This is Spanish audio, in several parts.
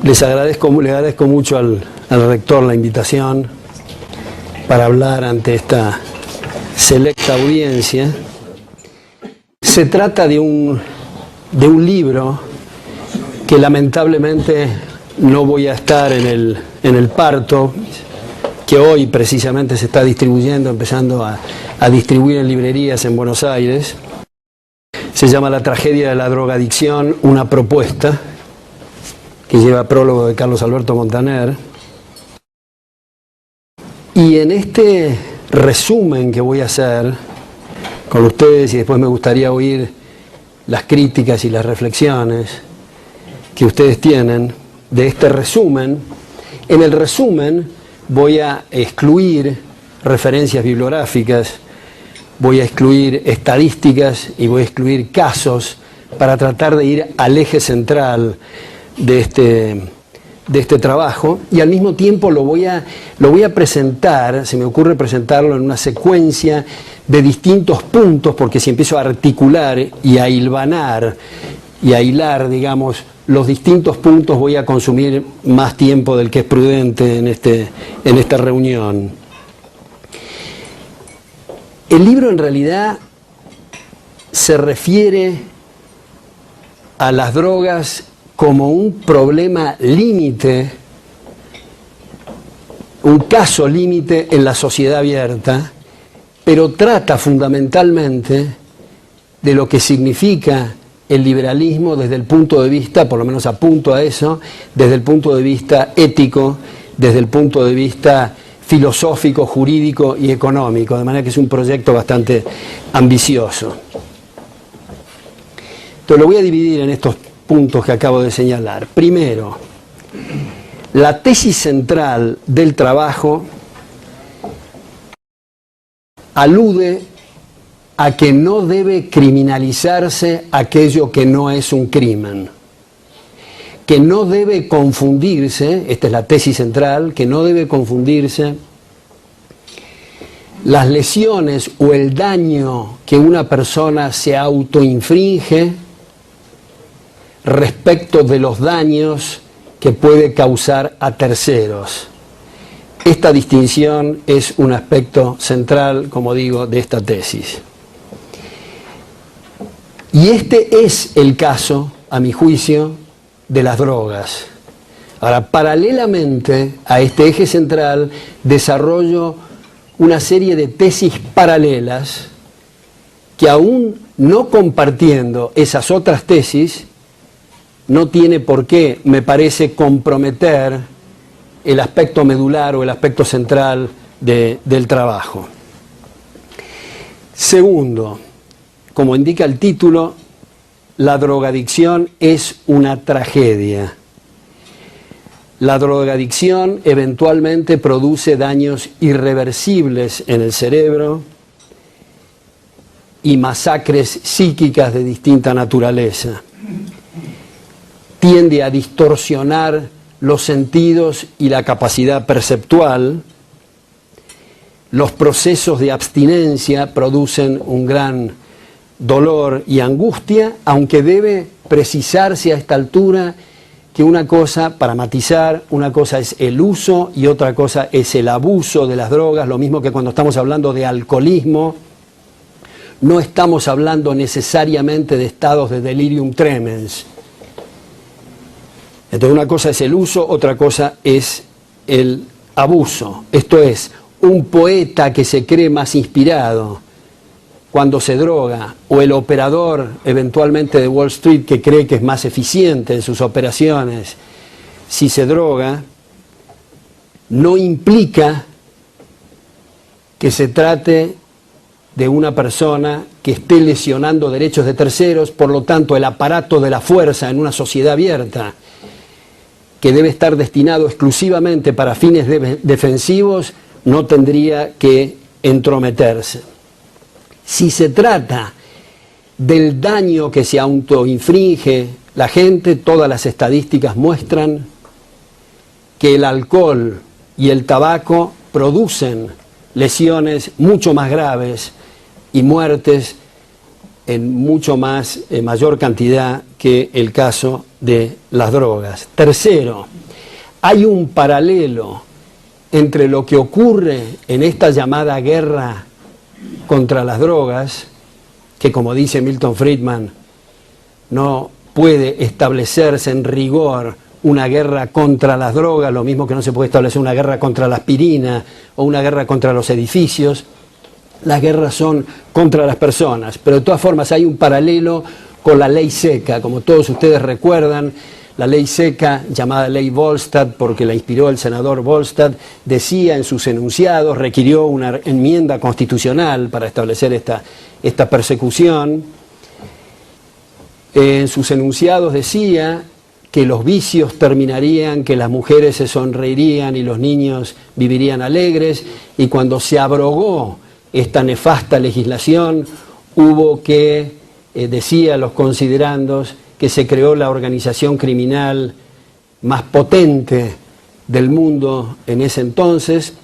le agradezco mucho al rector la invitación para hablar ante esta selecta audiencia. Se trata de un libro que lamentablemente no voy a estar en el parto, que hoy precisamente se está distribuyendo, empezando a distribuir en librerías en Buenos Aires. Se llama La tragedia de la drogadicción, una propuesta, que lleva prólogo de Carlos Alberto Montaner. Y en este resumen que voy a hacer con ustedes, y después me gustaría oír las críticas y las reflexiones que ustedes tienen de este resumen, en el resumen voy a excluir referencias bibliográficas, voy a excluir estadísticas y voy a excluir casos para tratar de ir al eje central de este trabajo, y al mismo tiempo lo voy a presentar, se me ocurre presentarlo en una secuencia de distintos puntos, porque si empiezo a articular y a hilvanar y a hilar, digamos, los distintos puntos, voy a consumir más tiempo del que es prudente en esta reunión. El libro en realidad se refiere a las drogas como un problema límite, un caso límite en la sociedad abierta, pero trata fundamentalmente de lo que significa el liberalismo desde el punto de vista, por lo menos apunto a eso, desde el punto de vista ético, desde el punto de vista filosófico, jurídico y económico, de manera que es un proyecto bastante ambicioso. Entonces lo voy a dividir en estos puntos que acabo de señalar. Primero, la tesis central del trabajo alude a que no debe criminalizarse aquello que no es un crimen, que no debe confundirse, esta es la tesis central, que no debe confundirse las lesiones o el daño que una persona se autoinfringe respecto de los daños que puede causar a terceros. Esta distinción es un aspecto central, como digo, de esta tesis. Y este es el caso, a mi juicio, de las drogas. Ahora, paralelamente a este eje central, desarrollo una serie de tesis paralelas que, aún no compartiendo esas otras tesis, no tiene por qué, me parece, comprometer el aspecto medular o el aspecto central del trabajo. Segundo, como indica el título, la drogadicción es una tragedia. La drogadicción eventualmente produce daños irreversibles en el cerebro y masacres psíquicas de distinta naturaleza. Tiende a distorsionar los sentidos y la capacidad perceptual. Los procesos de abstinencia producen un gran dolor y angustia, aunque debe precisarse a esta altura que una cosa, para matizar, una cosa es el uso y otra cosa es el abuso de las drogas, lo mismo que cuando estamos hablando de alcoholismo, no estamos hablando necesariamente de estados de delirium tremens. Entonces una cosa es el uso, otra cosa es el abuso. Esto es, un poeta que se cree más inspirado cuando se droga, o el operador eventualmente de Wall Street que cree que es más eficiente en sus operaciones si se droga, no implica que se trate de una persona que esté lesionando derechos de terceros. Por lo tanto, el aparato de la fuerza en una sociedad abierta, que debe estar destinado exclusivamente para fines defensivos, no tendría que entrometerse. Si se trata del daño que se autoinfringe la gente, todas las estadísticas muestran que el alcohol y el tabaco producen lesiones mucho más graves y muertes en mayor cantidad que el caso de las drogas. Tercero, hay un paralelo entre lo que ocurre en esta llamada guerra contra las drogas, que como dice Milton Friedman, no puede establecerse en rigor una guerra contra las drogas, lo mismo que no se puede establecer una guerra contra la aspirina o una guerra contra los edificios. Las guerras son contra las personas, pero de todas formas hay un paralelo con la ley seca. Como todos ustedes recuerdan, la ley seca, llamada ley Volstead, porque la inspiró el senador Volstead, decía en sus enunciados, requirió una enmienda constitucional para establecer esta persecución. En sus enunciados decía que los vicios terminarían, que las mujeres se sonreirían y los niños vivirían alegres, y cuando se abrogó esta nefasta legislación, hubo que, decía los considerandos, que se creó la organización criminal más potente del mundo en ese entonces,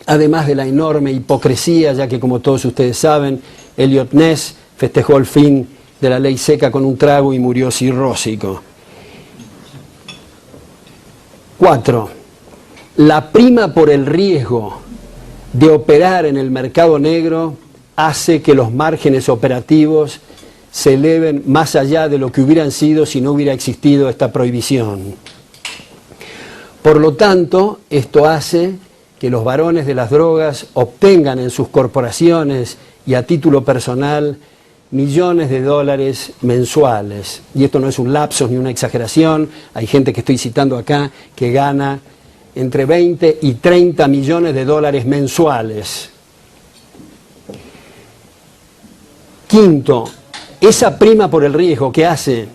además de la enorme hipocresía, ya que como todos ustedes saben, Elliot Ness festejó el fin de la ley seca con un trago y murió cirrósico. 4. La prima por el riesgo de operar en el mercado negro hace que los márgenes operativos se eleven más allá de lo que hubieran sido si no hubiera existido esta prohibición. Por lo tanto, esto hace que los varones de las drogas obtengan en sus corporaciones y a título personal millones de dólares mensuales. Y esto no es un lapsus ni una exageración. Hay gente que estoy citando acá que gana entre 20 y 30 millones de dólares mensuales. Quinto, esa prima por el riesgo que hace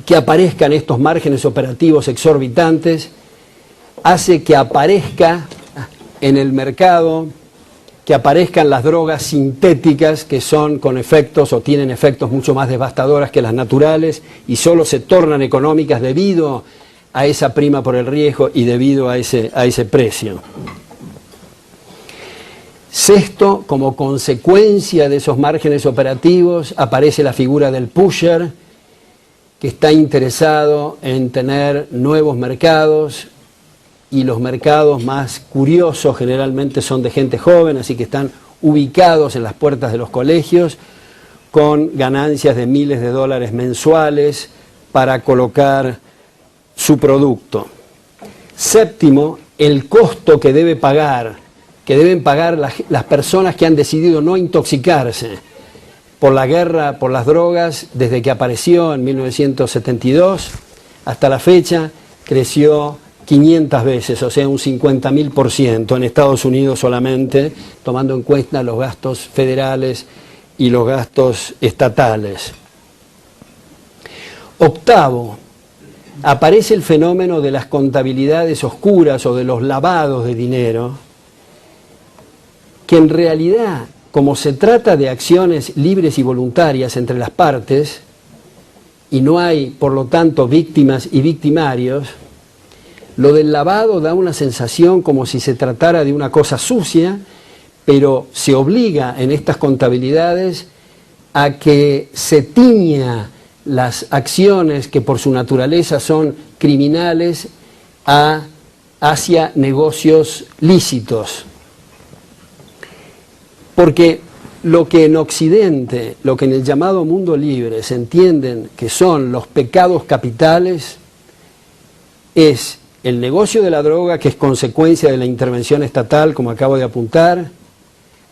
que aparezcan estos márgenes operativos exorbitantes, hace que aparezca en el mercado, que aparezcan las drogas sintéticas que son con efectos o tienen efectos mucho más devastadoras que las naturales y solo se tornan económicas debido a esa prima por el riesgo y debido a ese precio. Sexto, como consecuencia de esos márgenes operativos, aparece la figura del pusher, que está interesado en tener nuevos mercados, y los mercados más curiosos generalmente son de gente joven, así que están ubicados en las puertas de los colegios, con ganancias de miles de dólares mensuales para colocar su producto. Séptimo, el costo que deben pagar las personas que han decidido no intoxicarse por la guerra, por las drogas, desde que apareció en 1972 hasta la fecha, creció 500 veces, o sea, un 50.000% en Estados Unidos solamente, tomando en cuenta los gastos federales y los gastos estatales. Octavo, aparece el fenómeno de las contabilidades oscuras o de los lavados de dinero, que en realidad, como se trata de acciones libres y voluntarias entre las partes, y no hay, por lo tanto, víctimas y victimarios, lo del lavado da una sensación como si se tratara de una cosa sucia, pero se obliga en estas contabilidades a que se tiña las acciones que por su naturaleza son criminales hacia negocios lícitos. Porque lo que en Occidente, lo que en el llamado mundo libre se entienden que son los pecados capitales, es el negocio de la droga, que es consecuencia de la intervención estatal, como acabo de apuntar,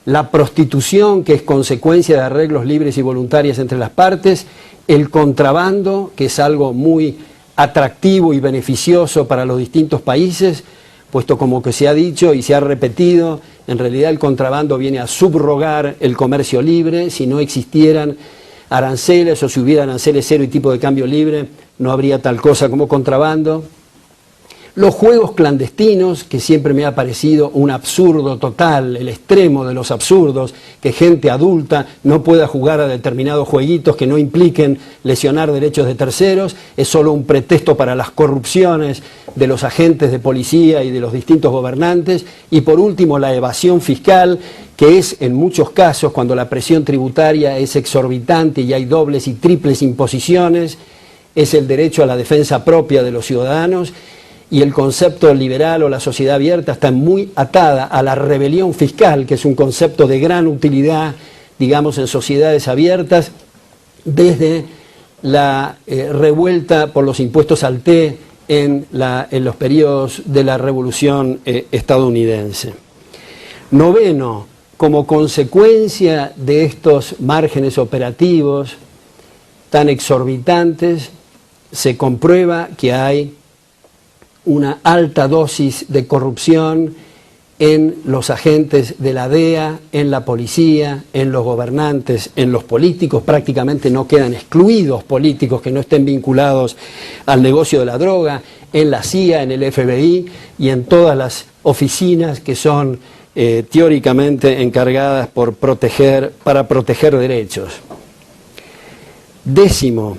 la prostitución, que es consecuencia de arreglos libres y voluntarios entre las partes, el contrabando, que es algo muy atractivo y beneficioso para los distintos países, puesto como que se ha dicho y se ha repetido, en realidad el contrabando viene a subrogar el comercio libre. Si no existieran aranceles o si hubiera aranceles cero y tipo de cambio libre, no habría tal cosa como contrabando. Los juegos clandestinos, que siempre me ha parecido un absurdo total, el extremo de los absurdos, que gente adulta no pueda jugar a determinados jueguitos que no impliquen lesionar derechos de terceros, es solo un pretexto para las corrupciones de los agentes de policía y de los distintos gobernantes. Y por último, la evasión fiscal, que es en muchos casos, cuando la presión tributaria es exorbitante y hay dobles y triples imposiciones, es el derecho a la defensa propia de los ciudadanos, y el concepto liberal o la sociedad abierta está muy atada a la rebelión fiscal, que es un concepto de gran utilidad, digamos, en sociedades abiertas, desde la revuelta por los impuestos al té en los periodos de la Revolución estadounidense. Noveno, como consecuencia de estos márgenes operativos tan exorbitantes, se comprueba que hay una alta dosis de corrupción en los agentes de la DEA, en la policía, en los gobernantes, en los políticos. Prácticamente no quedan excluidos políticos que no estén vinculados al negocio de la droga, en la CIA, en el FBI y en todas las oficinas que son teóricamente encargadas para proteger derechos. Décimo,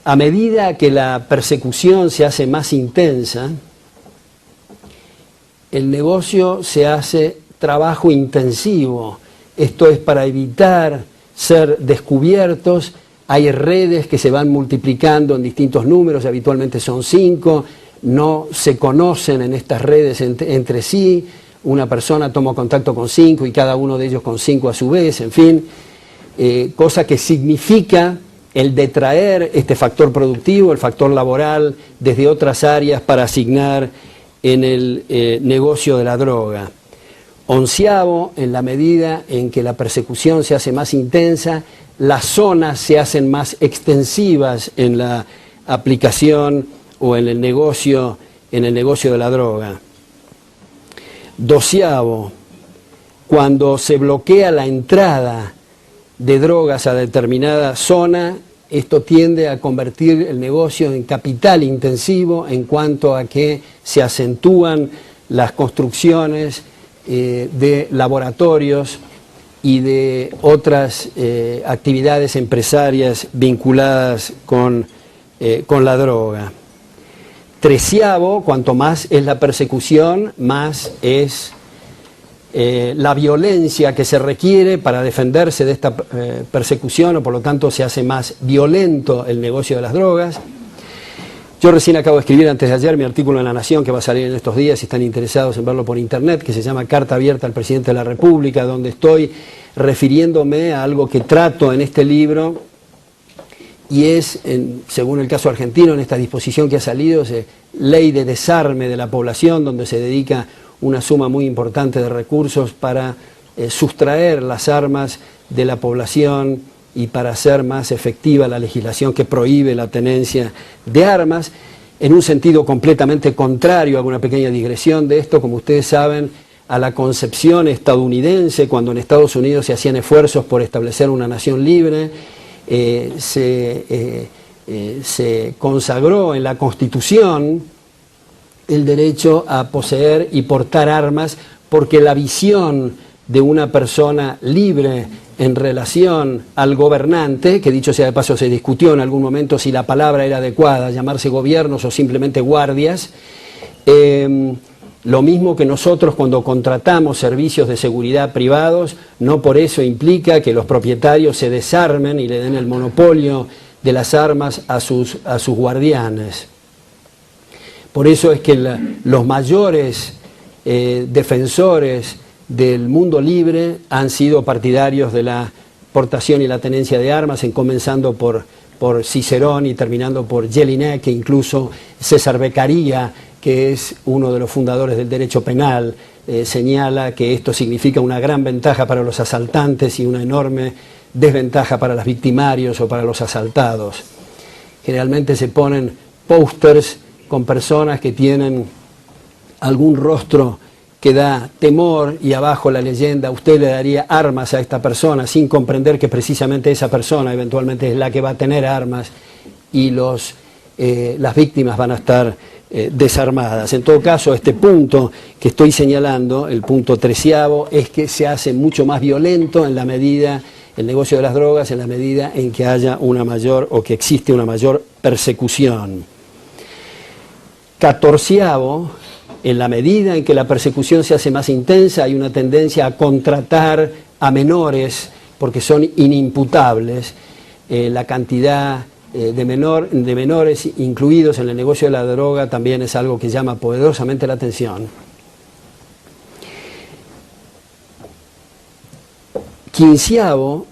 a medida que la persecución se hace más intensa, el negocio se hace trabajo intensivo. Esto es para evitar ser descubiertos. Hay redes que se van multiplicando en distintos números, habitualmente son 5, no se conocen en estas redes entre sí. Una persona toma contacto con 5 y cada uno de ellos con 5 a su vez, en fin, cosa que significa el detraer este factor productivo, el factor laboral, desde otras áreas para asignar en el negocio de la droga. Onceavo, en la medida en que la persecución se hace más intensa, las zonas se hacen más extensivas en la aplicación o en el negocio de la droga. Doceavo, cuando se bloquea la entrada de drogas a determinada zona, esto tiende a convertir el negocio en capital intensivo en cuanto a que se acentúan las construcciones de laboratorios y de otras actividades empresarias vinculadas con la droga. Treceavo, cuanto más es la persecución, más es la violencia que se requiere para defenderse de esta persecución, o por lo tanto se hace más violento el negocio de las drogas. Yo recién acabo de escribir antes de ayer mi artículo en La Nación, que va a salir en estos días, si están interesados en verlo por internet, que se llama Carta Abierta al Presidente de la República, donde estoy refiriéndome a algo que trato en este libro, y es, según el caso argentino, en esta disposición que ha salido, ley de desarme de la población, donde se dedica una suma muy importante de recursos para sustraer las armas de la población y para hacer más efectiva la legislación que prohíbe la tenencia de armas, en un sentido completamente contrario, hago una pequeña digresión de esto, como ustedes saben, a la concepción estadounidense, cuando en Estados Unidos se hacían esfuerzos por establecer una nación libre, se consagró en la Constitución el derecho a poseer y portar armas, porque la visión de una persona libre en relación al gobernante, que dicho sea de paso se discutió en algún momento si la palabra era adecuada, llamarse gobiernos o simplemente guardias, lo mismo que nosotros cuando contratamos servicios de seguridad privados, no por eso implica que los propietarios se desarmen y le den el monopolio de las armas a sus guardianes. Por eso es que los mayores defensores del mundo libre han sido partidarios de la portación y la tenencia de armas, comenzando por Cicerón y terminando por Jelinek, que incluso César Beccaria, que es uno de los fundadores del derecho penal, señala que esto significa una gran ventaja para los asaltantes y una enorme desventaja para los victimarios o para los asaltados. Generalmente se ponen pósters con personas que tienen algún rostro que da temor y abajo la leyenda: usted le daría armas a esta persona, sin comprender que precisamente esa persona eventualmente es la que va a tener armas y las víctimas van a estar desarmadas. En todo caso, este punto que estoy señalando, el punto 13º, es que se hace mucho más violento en la medida, el negocio de las drogas, en la medida en que haya una mayor o que existe una mayor persecución. 14º, En la medida en que la persecución se hace más intensa, hay una tendencia a contratar a menores porque son inimputables. La cantidad de menores incluidos en el negocio de la droga también es algo que llama poderosamente la atención. Quinceavo,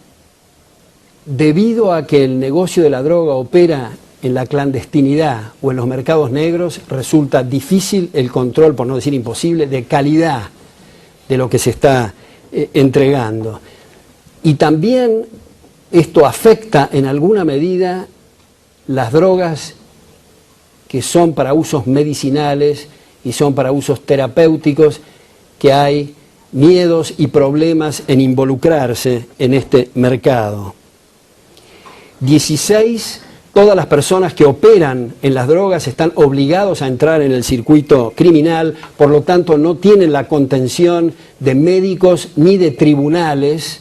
debido a que el negocio de la droga opera en la clandestinidad o en los mercados negros, resulta difícil el control, por no decir imposible, de calidad de lo que se está entregando. Y también esto afecta en alguna medida las drogas que son para usos medicinales y son para usos terapéuticos, que hay miedos y problemas en involucrarse en este mercado. 16. Todas las personas que operan en las drogas están obligados a entrar en el circuito criminal, por lo tanto no tienen la contención de médicos ni de tribunales,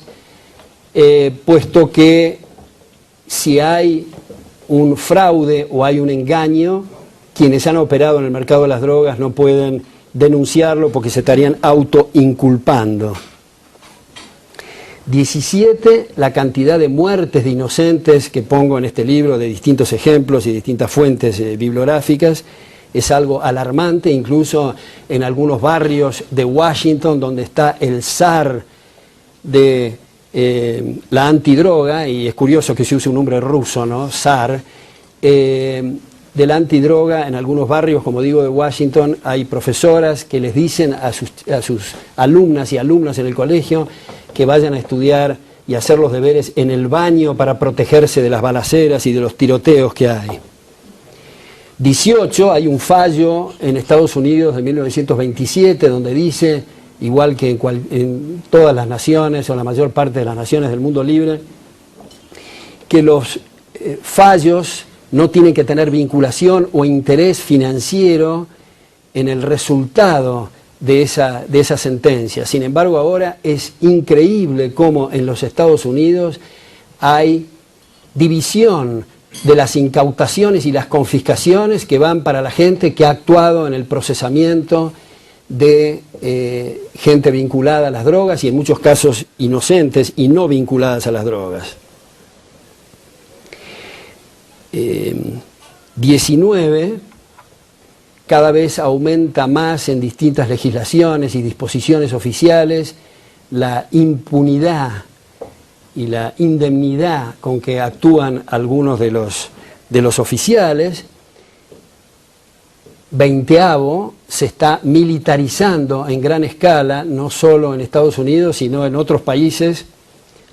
puesto que si hay un fraude o hay un engaño, quienes han operado en el mercado de las drogas no pueden denunciarlo porque se estarían autoinculpando. 17, la cantidad de muertes de inocentes que pongo en este libro de distintos ejemplos y distintas fuentes bibliográficas es algo alarmante, incluso en algunos barrios de Washington donde está el zar de la antidroga, y es curioso que se use un nombre ruso, ¿no? Zar, de la antidroga. En algunos barrios, como digo, de Washington, hay profesoras que les dicen a sus alumnas y alumnos en el colegio que vayan a estudiar y hacer los deberes en el baño para protegerse de las balaceras y de los tiroteos que hay. 18, hay un fallo en Estados Unidos de 1927 donde dice, igual que en todas las naciones o la mayor parte de las naciones del mundo libre, que los fallos no tienen que tener vinculación o interés financiero en el resultado de esa sentencia. Sin embargo, ahora es increíble cómo en los Estados Unidos hay división de las incautaciones y las confiscaciones que van para la gente que ha actuado en el procesamiento de gente vinculada a las drogas y en muchos casos inocentes y no vinculadas a las drogas. 19, cada vez aumenta más en distintas legislaciones y disposiciones oficiales la impunidad y la indemnidad con que actúan algunos de los oficiales. 20, se está militarizando en gran escala, no solo en Estados Unidos, sino en otros países,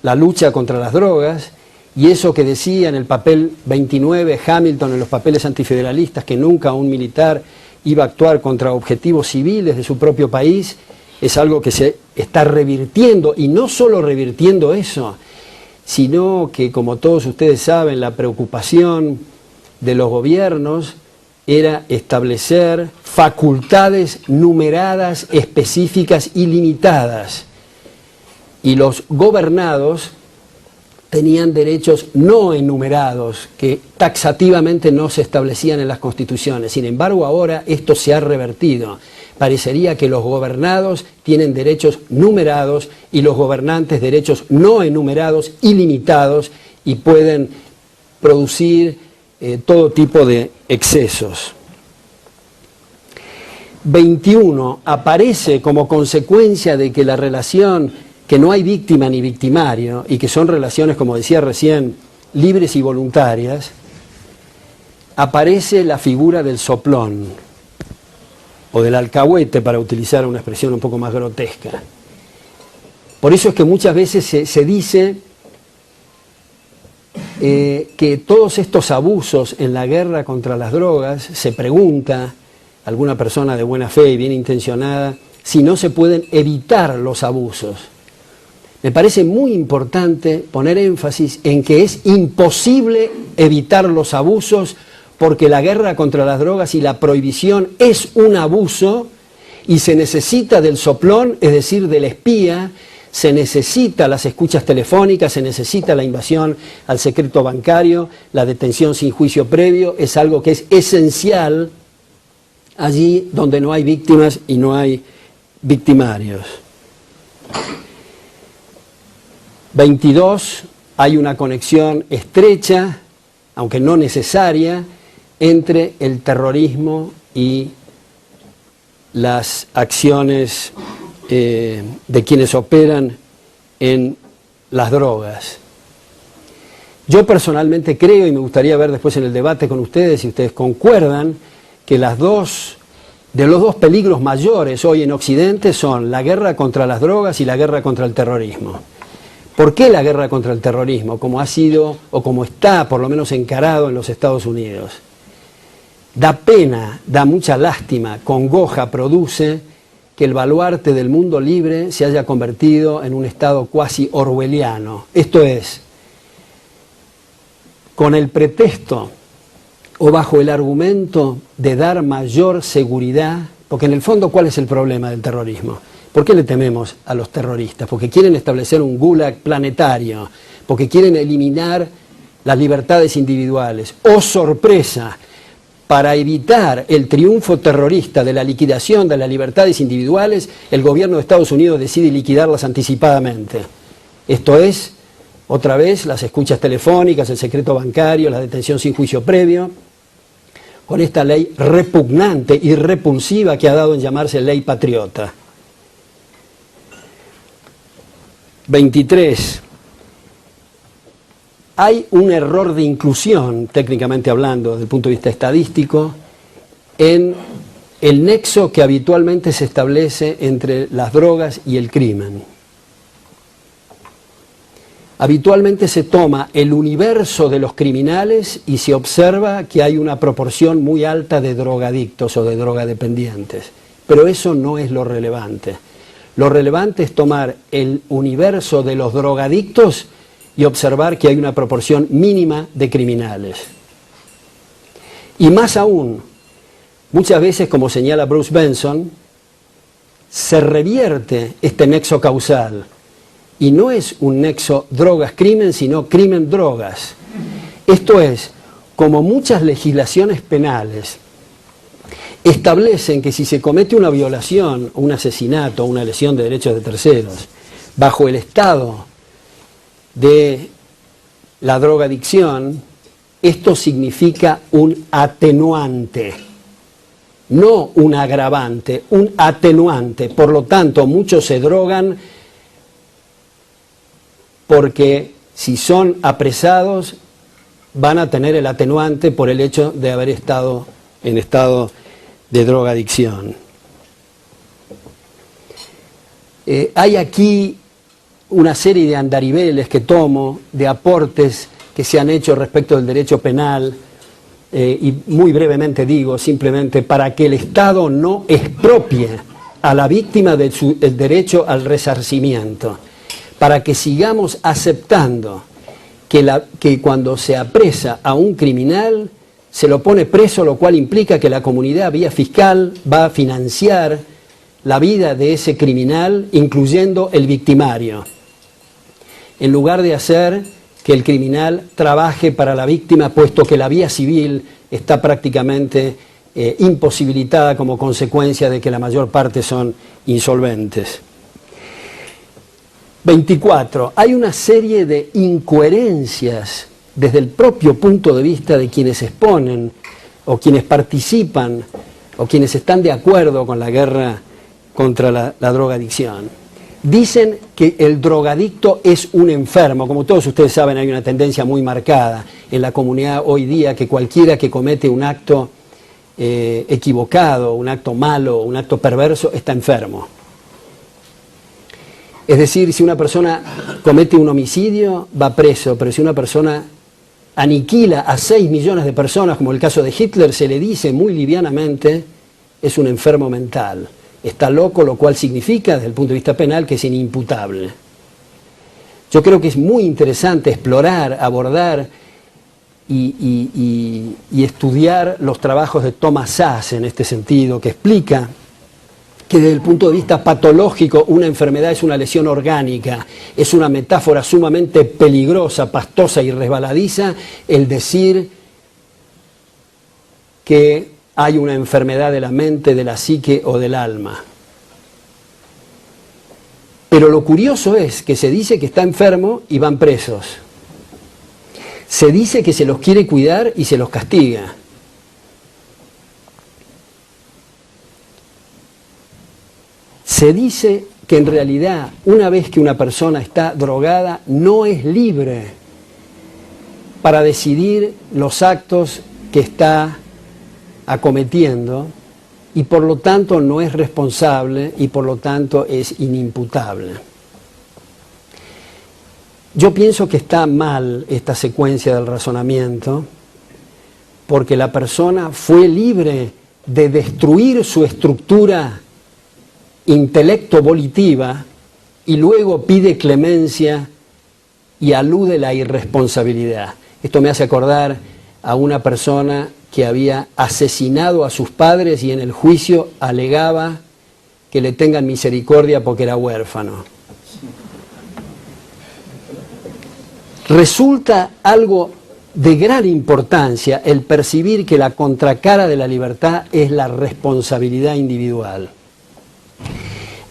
la lucha contra las drogas. Y eso que decía en el papel 29 Hamilton, en los papeles antifederalistas, que nunca un militar iba a actuar contra objetivos civiles de su propio país, es algo que se está revirtiendo, y no solo revirtiendo eso, sino que, como todos ustedes saben, la preocupación de los gobiernos era establecer facultades numeradas, específicas y limitadas, y los gobernados tenían derechos no enumerados que taxativamente no se establecían en las constituciones. Sin embargo, ahora esto se ha revertido. Parecería que los gobernados tienen derechos numerados y los gobernantes derechos no enumerados y limitados, y pueden producir todo tipo de excesos. 21, aparece como consecuencia de que la relación, que no hay víctima ni victimario, y que son relaciones, como decía recién, libres y voluntarias, aparece la figura del soplón, o del alcahuete, para utilizar una expresión un poco más grotesca. Por eso es que muchas veces se dice que todos estos abusos en la guerra contra las drogas, se pregunta alguna persona de buena fe y bien intencionada si no se pueden evitar los abusos. Me parece muy importante poner énfasis en que es imposible evitar los abusos, porque la guerra contra las drogas y la prohibición es un abuso, y se necesita del soplón, es decir, del espía, se necesita las escuchas telefónicas, se necesita la invasión al secreto bancario, la detención sin juicio previo, es algo que es esencial allí donde no hay víctimas y no hay victimarios. 22, hay una conexión estrecha, aunque no necesaria, entre el terrorismo y las acciones de quienes operan en las drogas. Yo personalmente creo, y me gustaría ver después en el debate con ustedes si ustedes concuerdan, que de los dos peligros mayores hoy en Occidente son la guerra contra las drogas y la guerra contra el terrorismo. ¿Por qué la guerra contra el terrorismo? Como ha sido, o como está por lo menos encarado en los Estados Unidos. Da pena, da mucha lástima, congoja, produce que el baluarte del mundo libre se haya convertido en un estado cuasi orwelliano. Esto es, con el pretexto o bajo el argumento de dar mayor seguridad, porque en el fondo, ¿cuál es el problema del terrorismo? ¿Por qué le tememos a los terroristas? Porque quieren establecer un gulag planetario, porque quieren eliminar las libertades individuales. ¡Oh, sorpresa! Para evitar el triunfo terrorista de la liquidación de las libertades individuales, el gobierno de Estados Unidos decide liquidarlas anticipadamente. Esto es, otra vez, las escuchas telefónicas, el secreto bancario, la detención sin juicio previo, con esta ley repugnante y repulsiva que ha dado en llamarse ley patriota. 23. Hay un error de inclusión, técnicamente hablando, desde el punto de vista estadístico, en el nexo que habitualmente se establece entre las drogas y el crimen. Habitualmente se toma el universo de los criminales y se observa que hay una proporción muy alta de drogadictos o de drogadependientes. Pero eso no es lo relevante. Lo relevante es tomar el universo de los drogadictos y observar que hay una proporción mínima de criminales. Y más aún, muchas veces, como señala Bruce Benson, se revierte este nexo causal. Y no es un nexo drogas-crimen, sino crimen-drogas. Esto es, como muchas legislaciones penales establecen que si se comete una violación, un asesinato, una lesión de derechos de terceros, bajo el estado de la drogadicción, esto significa un atenuante, no un agravante, un atenuante. Por lo tanto, muchos se drogan porque si son apresados van a tener el atenuante por el hecho de haber estado en estado de drogadicción. Hay aquí una serie de andariveles que tomo, de aportes que se han hecho respecto del derecho penal, y muy brevemente digo, simplemente para que el Estado no expropie a la víctima del derecho al resarcimiento, para que sigamos aceptando que cuando se apresa a un criminal se lo pone preso, lo cual implica que la comunidad vía fiscal va a financiar la vida de ese criminal, incluyendo el victimario, en lugar de hacer que el criminal trabaje para la víctima, puesto que la vía civil está prácticamente imposibilitada como consecuencia de que la mayor parte son insolventes. 24. Hay una serie de incoherencias desde el propio punto de vista de quienes exponen o quienes participan o quienes están de acuerdo con la guerra contra la drogadicción. Dicen que el drogadicto es un enfermo. Como todos ustedes saben, hay una tendencia muy marcada en la comunidad hoy día que cualquiera que comete un acto equivocado, un acto malo, un acto perverso, está enfermo. Es decir, si una persona comete un homicidio, va preso, pero si una persona aniquila a 6 millones de personas, como el caso de Hitler, se le dice muy livianamente, es un enfermo mental. Está loco, lo cual significa, desde el punto de vista penal, que es inimputable. Yo creo que es muy interesante explorar, abordar y estudiar los trabajos de Thomas Szasz en este sentido, que explica que desde el punto de vista patológico una enfermedad es una lesión orgánica. Es una metáfora sumamente peligrosa, pastosa y resbaladiza el decir que hay una enfermedad de la mente, de la psique o del alma. Pero lo curioso es que se dice que está enfermo y van presos. Se dice que se los quiere cuidar y se los castiga. Se dice que en realidad, una vez que una persona está drogada, no es libre para decidir los actos que está acometiendo y por lo tanto no es responsable y por lo tanto es inimputable. Yo pienso que está mal esta secuencia del razonamiento porque la persona fue libre de destruir su estructura intelecto-volitiva y luego pide clemencia y alude la irresponsabilidad. Esto me hace acordar a una persona que había asesinado a sus padres y en el juicio alegaba que le tengan misericordia porque era huérfano. Resulta algo de gran importancia el percibir que la contracara de la libertad es la responsabilidad individual.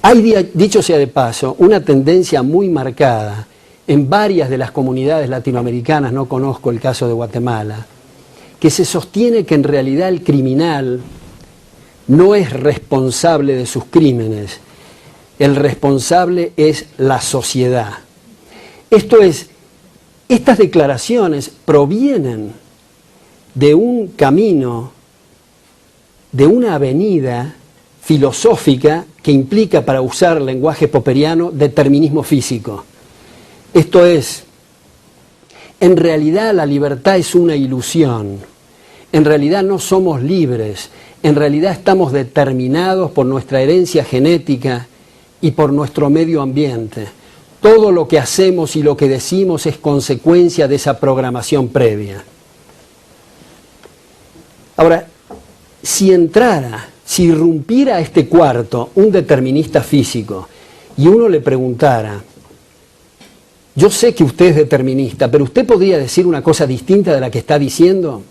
Hay, dicho sea de paso, una tendencia muy marcada en varias de las comunidades latinoamericanas, no conozco el caso de Guatemala, que se sostiene que en realidad el criminal no es responsable de sus crímenes, el responsable es la sociedad. Esto es, estas declaraciones provienen de un camino, de una avenida filosófica que implica, para usar lenguaje popperiano, determinismo físico. Esto es, en realidad la libertad es una ilusión, en realidad no somos libres, en realidad estamos determinados por nuestra herencia genética y por nuestro medio ambiente. Todo lo que hacemos y lo que decimos es consecuencia de esa programación previa. Ahora, si irrumpiera a este cuarto un determinista físico y uno le preguntara, yo sé que usted es determinista, pero usted podría decir una cosa distinta de la que está diciendo.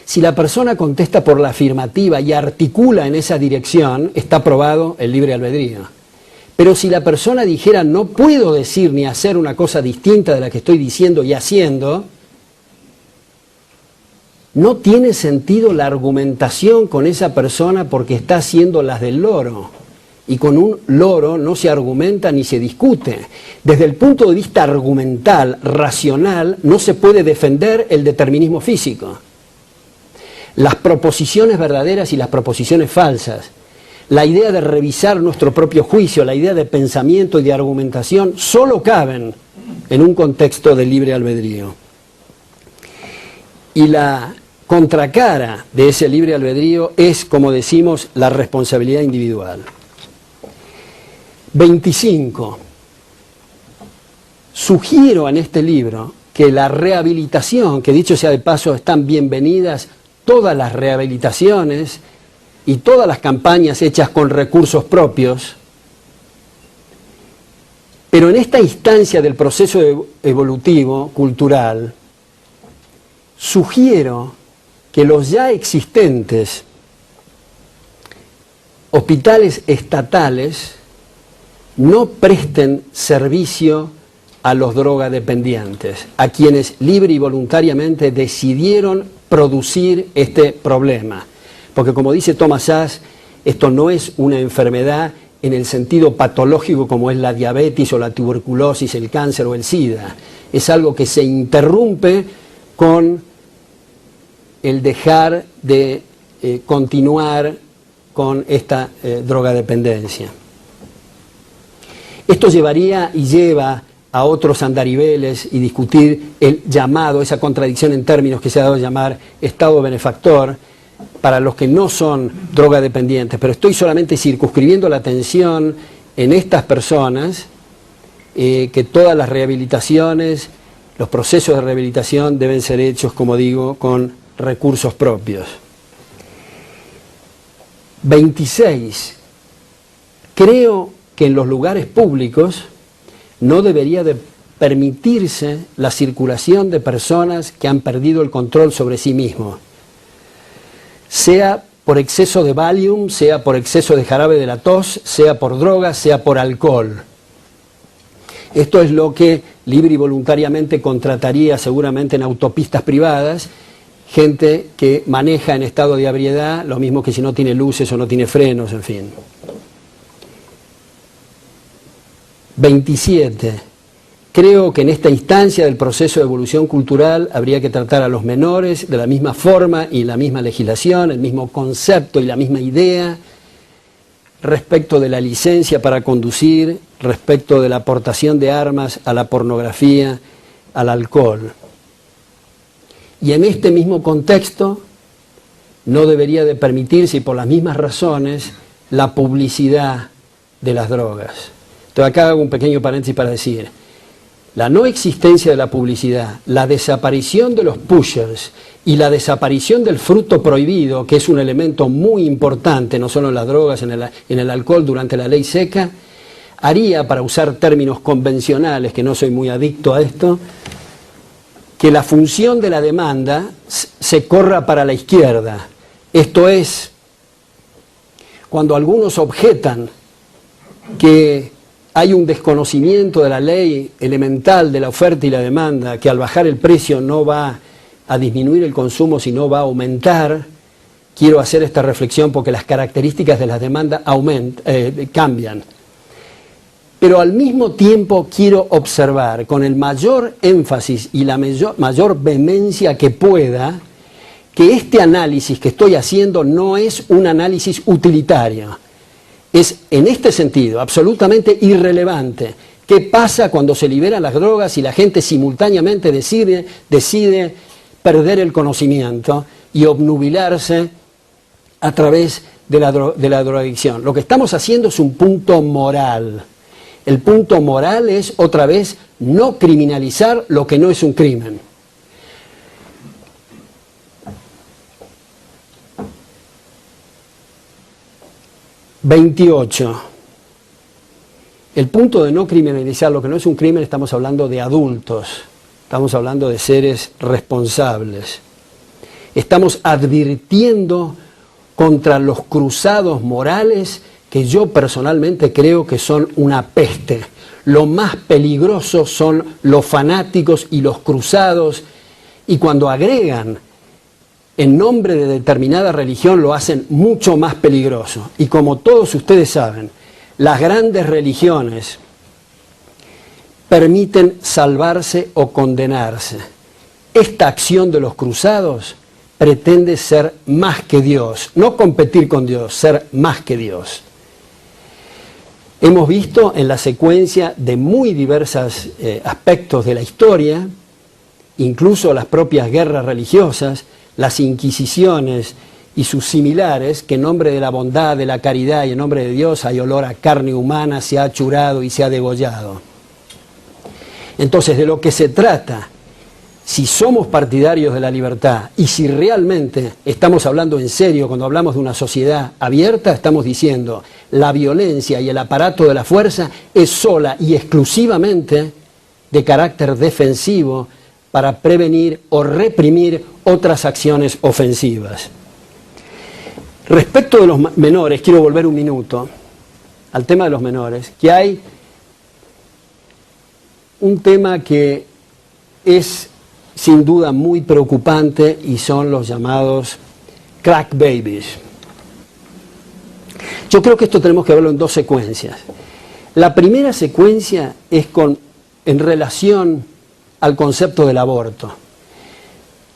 Si la persona contesta por la afirmativa y articula en esa dirección, está probado el libre albedrío. Pero si la persona dijera, no puedo decir ni hacer una cosa distinta de la que estoy diciendo y haciendo, no tiene sentido la argumentación con esa persona porque está haciendo las del loro. Y con un loro no se argumenta ni se discute. Desde el punto de vista argumental, racional, no se puede defender el determinismo físico. Las proposiciones verdaderas y las proposiciones falsas, la idea de revisar nuestro propio juicio, la idea de pensamiento y de argumentación, solo caben en un contexto de libre albedrío. Y la contracara de ese libre albedrío es, como decimos, la responsabilidad individual. 25. Sugiero en este libro que la rehabilitación, que dicho sea de paso, están bienvenidas todas las rehabilitaciones y todas las campañas hechas con recursos propios, pero en esta instancia del proceso evolutivo, cultural, sugiero que los ya existentes hospitales estatales no presten servicio a los drogadependientes, a quienes libre y voluntariamente decidieron producir este problema. Porque como dice Thomas Szasz, esto no es una enfermedad en el sentido patológico como es la diabetes o la tuberculosis, el cáncer o el SIDA. Es algo que se interrumpe con el dejar de continuar con esta drogadependencia. Esto llevaría y lleva a otros andariveles y discutir el llamado, esa contradicción en términos que se ha dado a llamar Estado benefactor para los que no son drogadependientes, pero estoy solamente circunscribiendo la atención en estas personas, que todas las rehabilitaciones, los procesos de rehabilitación deben ser hechos, como digo, con recursos propios. 26. Creo que en los lugares públicos no debería de permitirse la circulación de personas que han perdido el control sobre sí mismos. sea por exceso de Valium, sea por exceso de jarabe de la tos, sea por drogas, sea por alcohol. Esto es lo que libre y voluntariamente contrataría seguramente en autopistas privadas, gente que maneja en estado de ebriedad, lo mismo que si no tiene luces o no tiene frenos, en fin. 27. Creo que en esta instancia del proceso de evolución cultural habría que tratar a los menores de la misma forma y la misma legislación, el mismo concepto y la misma idea respecto de la licencia para conducir, respecto de la aportación de armas a la pornografía, al alcohol. Y en este mismo contexto no debería de permitirse, y por las mismas razones, la publicidad de las drogas. Entonces acá hago un pequeño paréntesis para decir, la no existencia de la publicidad, la desaparición de los pushers y la desaparición del fruto prohibido, que es un elemento muy importante, no solo en las drogas, en el alcohol durante la ley seca, haría, para usar términos convencionales, que no soy muy adicto a esto, que la función de la demanda se corra para la izquierda. Esto es, cuando algunos objetan que hay un desconocimiento de la ley elemental de la oferta y la demanda, que al bajar el precio no va a disminuir el consumo, sino va a aumentar. Quiero hacer esta reflexión porque las características de la demanda cambian. Pero al mismo tiempo quiero observar con el mayor énfasis y la mayor vehemencia que pueda que este análisis que estoy haciendo no es un análisis utilitario. Es, en este sentido, absolutamente irrelevante. ¿Qué pasa cuando se liberan las drogas y la gente simultáneamente decide perder el conocimiento y obnubilarse a través de la drogadicción? Lo que estamos haciendo es un punto moral. El punto moral es, otra vez, no criminalizar lo que no es un crimen. ...28... El punto de no criminalizar lo que no es un crimen, estamos hablando de adultos, estamos hablando de seres responsables. Estamos advirtiendo contra los cruzados morales que yo personalmente creo que son una peste. Lo más peligroso son los fanáticos y los cruzados, y cuando agregan en nombre de determinada religión lo hacen mucho más peligroso. Y como todos ustedes saben, las grandes religiones permiten salvarse o condenarse. Esta acción de los cruzados pretende ser más que Dios, no competir con Dios, ser más que Dios. Hemos visto en la secuencia de muy diversos aspectos de la historia, incluso las propias guerras religiosas, las inquisiciones y sus similares, que en nombre de la bondad, de la caridad y en nombre de Dios hay olor a carne humana, se ha achurado y se ha degollado. Entonces, de lo que se trata, si somos partidarios de la libertad y si realmente estamos hablando en serio cuando hablamos de una sociedad abierta, estamos diciendo la violencia y el aparato de la fuerza es sola y exclusivamente de carácter defensivo para prevenir o reprimir otras acciones ofensivas. Respecto de los menores, quiero volver un minuto al tema de los menores, que hay un tema que es sin duda muy preocupante y son los llamados crack babies. Yo creo que esto tenemos que verlo en dos secuencias. La primera secuencia es en relación al concepto del aborto.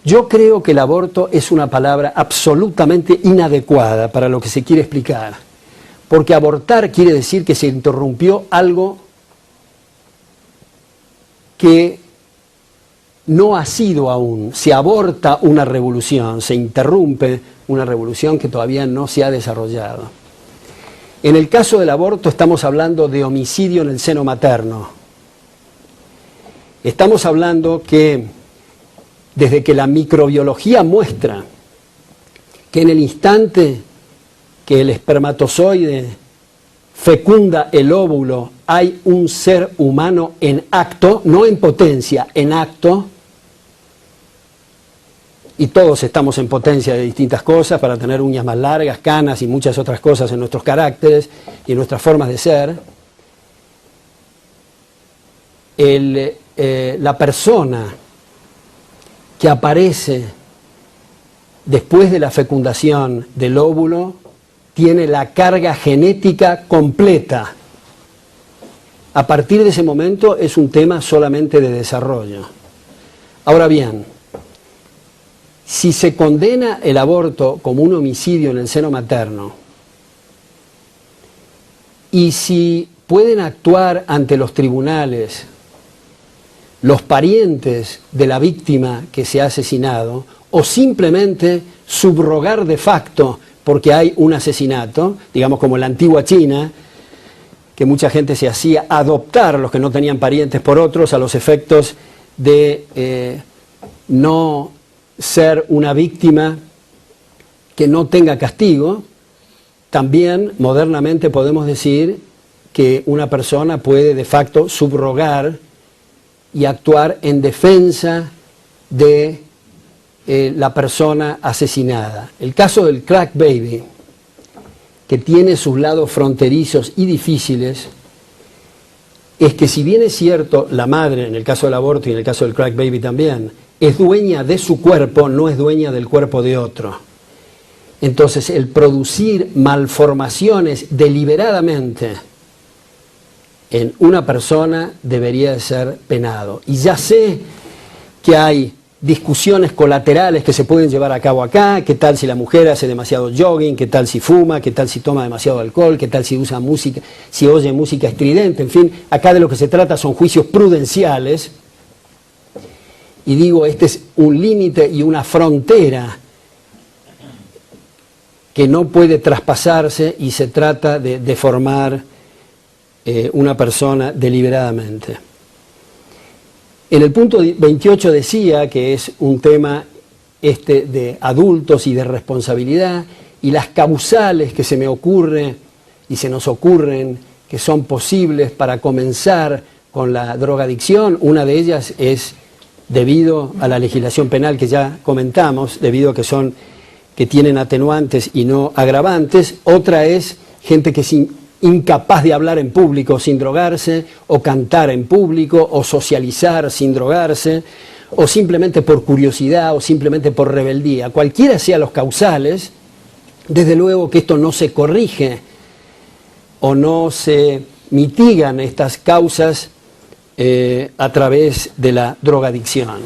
Yo creo que el aborto es una palabra absolutamente inadecuada para lo que se quiere explicar, porque abortar quiere decir que se interrumpió algo que no ha sido aún. Se aborta una revolución, se interrumpe una revolución que todavía no se ha desarrollado. En el caso del aborto estamos hablando de homicidio en el seno materno. Estamos hablando que desde que la microbiología muestra que en el instante que el espermatozoide fecunda el óvulo hay un ser humano en acto, no en potencia, en acto, y todos estamos en potencia de distintas cosas para tener uñas más largas, canas y muchas otras cosas en nuestros caracteres y en nuestras formas de ser, la persona que aparece después de la fecundación del óvulo tiene la carga genética completa. A partir de ese momento es un tema solamente de desarrollo. Ahora bien, si se condena el aborto como un homicidio en el seno materno, y si pueden actuar ante los tribunales los parientes de la víctima que se ha asesinado, o simplemente subrogar de facto porque hay un asesinato, digamos como en la antigua China, que mucha gente se hacía adoptar los que no tenían parientes por otros a los efectos de no ser una víctima que no tenga castigo. También modernamente podemos decir que una persona puede de facto subrogar y actuar en defensa de la persona asesinada. El caso del crack baby, que tiene sus lados fronterizos y difíciles, es que si bien es cierto, la madre, en el caso del aborto y en el caso del crack baby también, es dueña de su cuerpo, no es dueña del cuerpo de otro. Entonces, el producir malformaciones deliberadamente en una persona debería de ser penado. Y ya sé que hay discusiones colaterales que se pueden llevar a cabo acá, qué tal si la mujer hace demasiado jogging, qué tal si fuma, qué tal si toma demasiado alcohol, qué tal si usa música, si oye música estridente, en fin, acá de lo que se trata son juicios prudenciales, y digo, este es un límite y una frontera que no puede traspasarse y se trata de deformar una persona deliberadamente. En el punto 28 decía que es un tema de adultos y de responsabilidad, y las causales que se me ocurre y se nos ocurren que son posibles para comenzar con la drogadicción, una de ellas es debido a la legislación penal que ya comentamos, debido a que tienen atenuantes y no agravantes. Otra es gente que es incapaz de hablar en público sin drogarse, o cantar en público, o socializar sin drogarse, o simplemente por curiosidad, o simplemente por rebeldía. Cualquiera sean los causales, desde luego que esto no se corrige o no se mitigan estas causas a través de la drogadicción.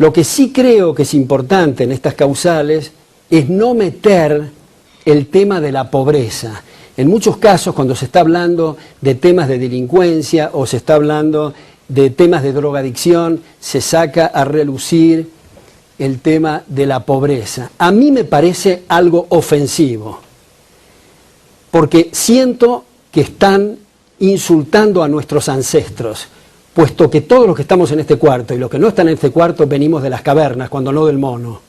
Lo que sí creo que es importante en estas causales es no meter el tema de la pobreza. En muchos casos, cuando se está hablando de temas de delincuencia o se está hablando de temas de drogadicción, se saca a relucir el tema de la pobreza. A mí me parece algo ofensivo, porque siento que están insultando a nuestros ancestros, puesto que todos los que estamos en este cuarto y los que no están en este cuarto venimos de las cavernas, cuando no del mono.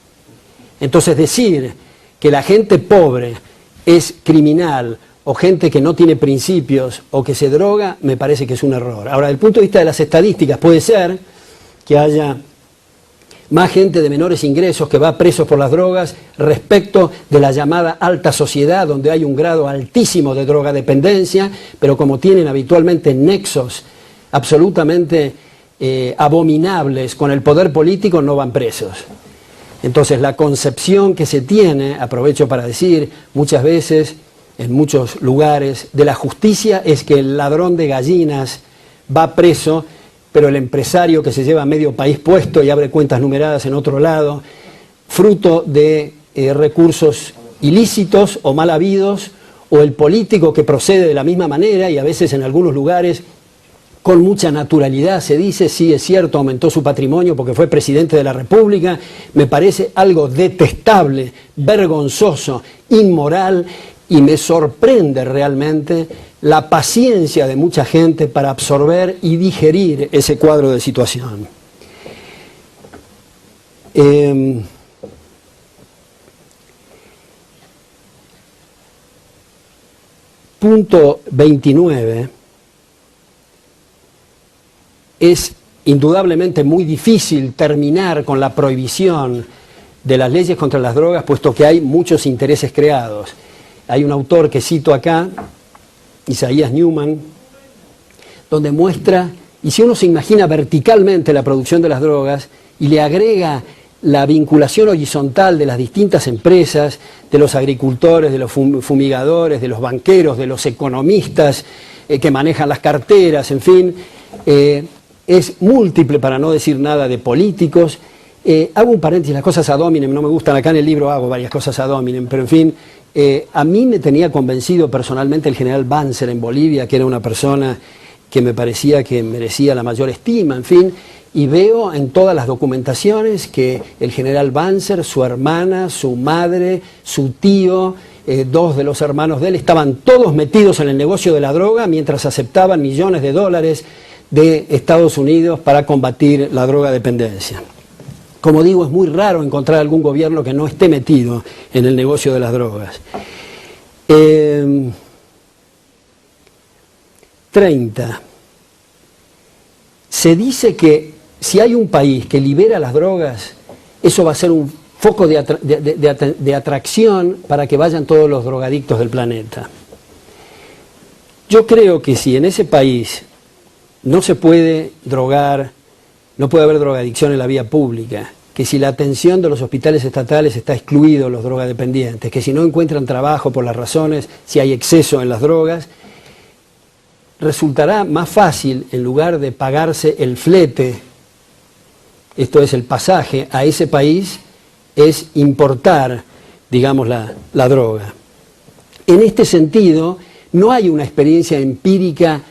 Entonces decir que la gente pobre es criminal, o gente que no tiene principios o que se droga, me parece que es un error. Ahora, desde el punto de vista de las estadísticas, puede ser que haya más gente de menores ingresos que va presos por las drogas respecto de la llamada alta sociedad, donde hay un grado altísimo de drogadependencia, pero como tienen habitualmente nexos absolutamente abominables con el poder político, no van presos. Entonces, la concepción que se tiene, aprovecho para decir, muchas veces, en muchos lugares, de la justicia es que el ladrón de gallinas va preso, pero el empresario que se lleva medio país puesto y abre cuentas numeradas en otro lado, fruto de recursos ilícitos o mal habidos, o el político que procede de la misma manera y a veces en algunos lugares con mucha naturalidad se dice, sí, es cierto, aumentó su patrimonio porque fue presidente de la República. Me parece algo detestable, vergonzoso, inmoral, y me sorprende realmente la paciencia de mucha gente para absorber y digerir ese cuadro de situación. Punto 29. Es indudablemente muy difícil terminar con la prohibición de las leyes contra las drogas, puesto que hay muchos intereses creados. Hay un autor que cito acá, Isaías Newman, donde muestra, y si uno se imagina verticalmente la producción de las drogas y le agrega la vinculación horizontal de las distintas empresas, de los agricultores, de los fumigadores, de los banqueros, de los economistas que manejan las carteras, en fin, es múltiple, para no decir nada, de políticos. Hago un paréntesis, las cosas ad hominem no me gustan, acá en el libro hago varias cosas ad hominem, pero en fin, a mí me tenía convencido personalmente el general Banzer en Bolivia, que era una persona que me parecía que merecía la mayor estima, en fin, y veo en todas las documentaciones que el general Banzer, su hermana, su madre, su tío, dos de los hermanos de él, estaban todos metidos en el negocio de la droga mientras aceptaban millones de dólares de Estados Unidos para combatir la drogadependencia. Como digo, es muy raro encontrar algún gobierno que no esté metido en el negocio de las drogas. 30. Se dice que si hay un país que libera las drogas, eso va a ser un foco de atracción para que vayan todos los drogadictos del planeta. Yo creo que si en ese país no se puede drogar, no puede haber drogadicción en la vía pública, que si la atención de los hospitales estatales está excluido los drogadependientes, que si no encuentran trabajo por las razones, si hay exceso en las drogas, resultará más fácil, en lugar de pagarse el flete, esto es el pasaje a ese país, es importar, digamos, la droga. En este sentido, no hay una experiencia empírica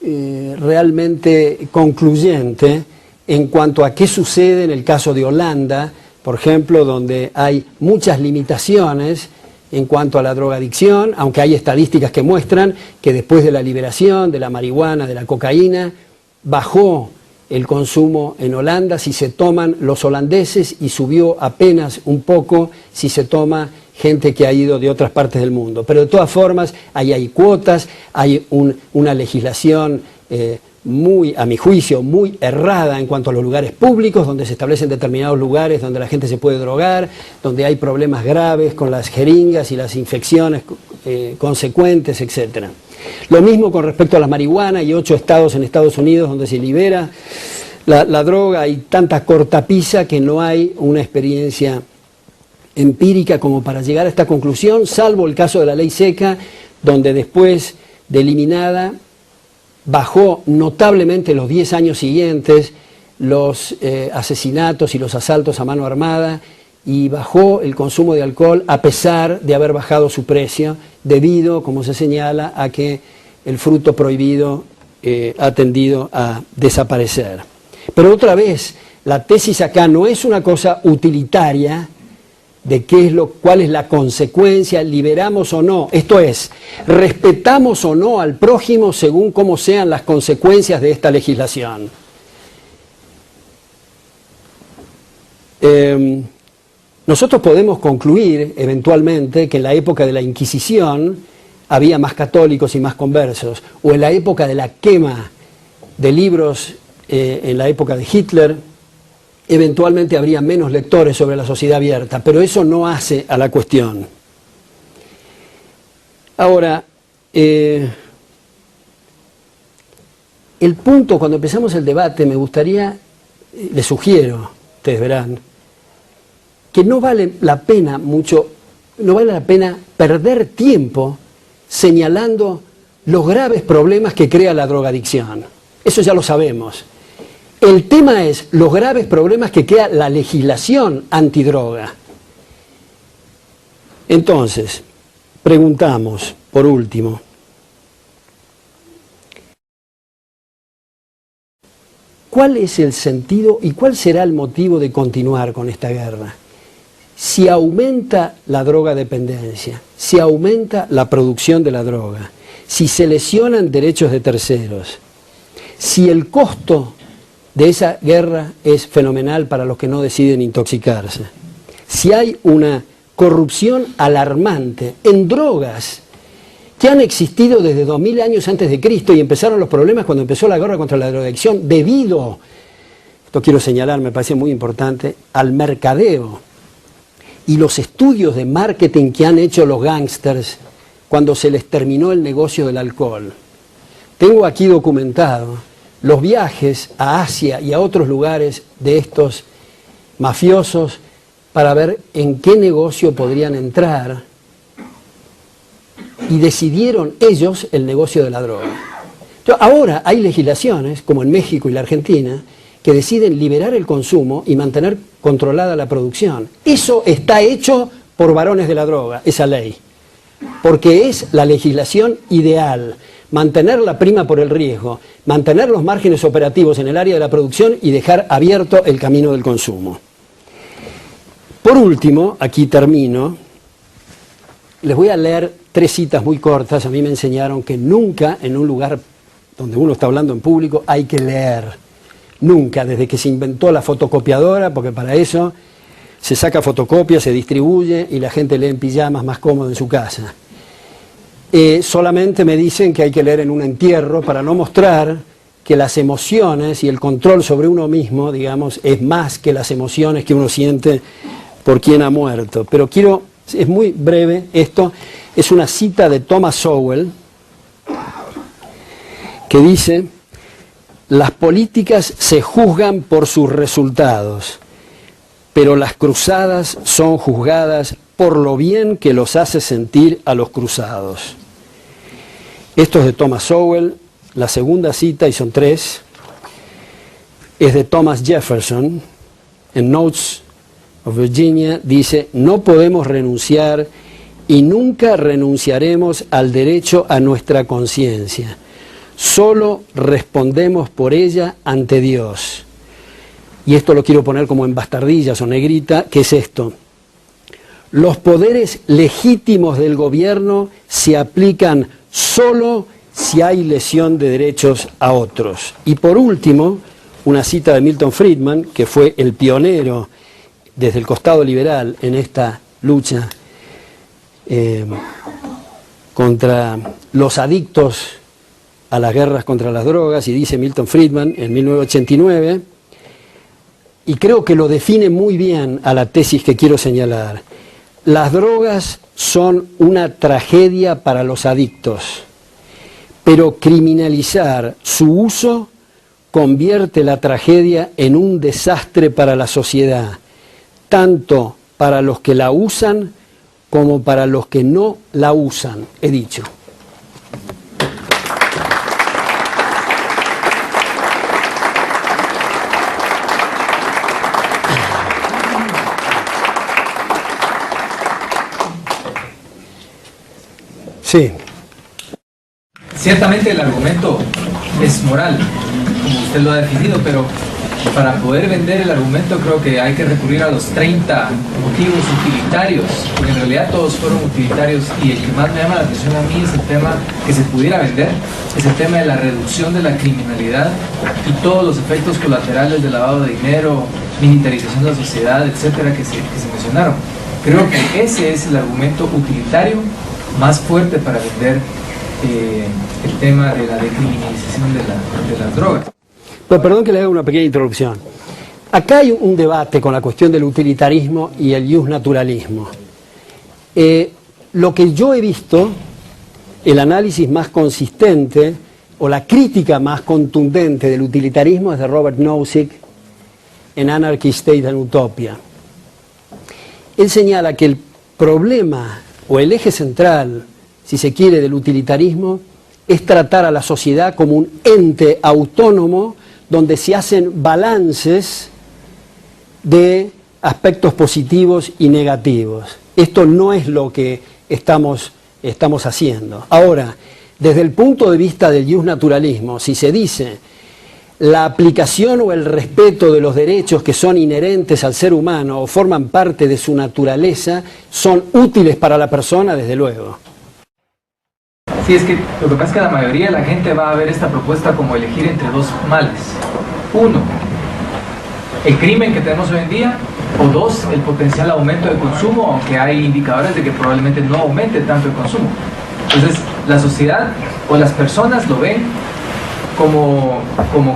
realmente concluyente en cuanto a qué sucede en el caso de Holanda, por ejemplo, donde hay muchas limitaciones en cuanto a la drogadicción, aunque hay estadísticas que muestran que después de la liberación de la marihuana, de la cocaína, bajó el consumo en Holanda si se toman los holandeses y subió apenas un poco si se toma gente que ha ido de otras partes del mundo. Pero de todas formas, ahí hay cuotas, hay una legislación muy, a mi juicio, muy errada en cuanto a los lugares públicos, donde se establecen determinados lugares donde la gente se puede drogar, donde hay problemas graves con las jeringas y las infecciones consecuentes, etc. Lo mismo con respecto a la marihuana. Hay 8 estados en Estados Unidos donde se libera la droga. Hay tanta cortapisa que no hay una experiencia empírica como para llegar a esta conclusión, salvo el caso de la ley seca, donde después de eliminada bajó notablemente los 10 años siguientes los asesinatos y los asaltos a mano armada, y bajó el consumo de alcohol a pesar de haber bajado su precio, debido, como se señala, a que el fruto prohibido ha tendido a desaparecer. Pero otra vez, la tesis acá no es una cosa utilitaria de cuál es la consecuencia, liberamos o no. Esto es, respetamos o no al prójimo según cómo sean las consecuencias de esta legislación. Nosotros podemos concluir eventualmente que en la época de la Inquisición había más católicos y más conversos, o en la época de la quema de libros, en la época de Hitler, eventualmente habría menos lectores sobre la sociedad abierta, pero eso no hace a la cuestión. Ahora, el punto, cuando empezamos el debate, me gustaría, les sugiero, ustedes verán, que no vale la pena perder tiempo señalando los graves problemas que crea la drogadicción. Eso ya lo sabemos. El tema es los graves problemas que crea la legislación antidroga. Entonces, preguntamos, por último, ¿cuál es el sentido y cuál será el motivo de continuar con esta guerra? Si aumenta la drogadependencia, si aumenta la producción de la droga, si se lesionan derechos de terceros, si el costo de esa guerra es fenomenal para los que no deciden intoxicarse, si hay una corrupción alarmante en drogas que han existido desde 2000 años antes de Cristo y empezaron los problemas cuando empezó la guerra contra la drogadicción debido esto quiero señalar, me parece muy importante, al mercadeo y los estudios de marketing que han hecho los gángsters cuando se les terminó el negocio del alcohol. Tengo aquí documentado los viajes a Asia y a otros lugares de estos mafiosos para ver en qué negocio podrían entrar, y decidieron ellos el negocio de la droga. Entonces, ahora hay legislaciones, como en México y la Argentina, que deciden liberar el consumo y mantener controlada la producción. Eso está hecho por varones de la droga, esa ley, porque es la legislación ideal: mantener la prima por el riesgo, mantener los márgenes operativos en el área de la producción y dejar abierto el camino del consumo. Por último, aquí termino, les voy a leer 3 citas muy cortas. A mí me enseñaron que nunca en un lugar donde uno está hablando en público hay que leer. Nunca, desde que se inventó la fotocopiadora, porque para eso se saca fotocopia, se distribuye y la gente lee en pijamas más cómodo en su casa. Solamente me dicen que hay que leer en un entierro para no mostrar que las emociones y el control sobre uno mismo, digamos, es más que las emociones que uno siente por quien ha muerto. Pero es muy breve esto, es una cita de Thomas Sowell que dice: las políticas se juzgan por sus resultados, pero las cruzadas son juzgadas por lo bien que los hace sentir a los cruzados. Esto es de Thomas Sowell. La segunda cita, y son 3, es de Thomas Jefferson. En Notes of Virginia dice: no podemos renunciar y nunca renunciaremos al derecho a nuestra conciencia. Solo respondemos por ella ante Dios. Y esto lo quiero poner como en bastardillas o negrita, que es esto: los poderes legítimos del gobierno se aplican solo si hay lesión de derechos a otros. Y por último, una cita de Milton Friedman, que fue el pionero desde el costado liberal en esta lucha contra los adictos a las guerras contra las drogas, y dice Milton Friedman en 1989, y creo que lo define muy bien a la tesis que quiero señalar: las drogas son una tragedia para los adictos, pero criminalizar su uso convierte la tragedia en un desastre para la sociedad, tanto para los que la usan como para los que no la usan, he dicho. Sí. Ciertamente el argumento es moral, como usted lo ha definido, pero para poder vender el argumento creo que hay que recurrir a los 30 motivos utilitarios, porque en realidad todos fueron utilitarios, y el que más me llama la atención a mí es el tema que se pudiera vender, es el tema de la reducción de la criminalidad y todos los efectos colaterales del lavado de dinero, militarización de la sociedad, etcétera, que se mencionaron. Creo que ese es el argumento utilitario más fuerte para vender el tema de la decriminalización de las drogas. Pues perdón que le haga una pequeña introducción. Acá hay un debate con la cuestión del utilitarismo y el justnaturalismo. Lo que yo he visto, el análisis más consistente o la crítica más contundente del utilitarismo es de Robert Nozick en Anarchy, State and Utopia. Él señala que el problema o el eje central, si se quiere, del utilitarismo es tratar a la sociedad como un ente autónomo donde se hacen balances de aspectos positivos y negativos. Esto no es lo que estamos haciendo. Ahora, desde el punto de vista del justnaturalismo, si se dice la aplicación o el respeto de los derechos que son inherentes al ser humano o forman parte de su naturaleza, son útiles para la persona, desde luego. Sí, es que lo que pasa es que la mayoría de la gente va a ver esta propuesta como elegir entre dos males. 1, el crimen que tenemos hoy en día, o 2, el potencial aumento de consumo, aunque hay indicadores de que probablemente no aumente tanto el consumo. Entonces, la sociedad o las personas lo ven como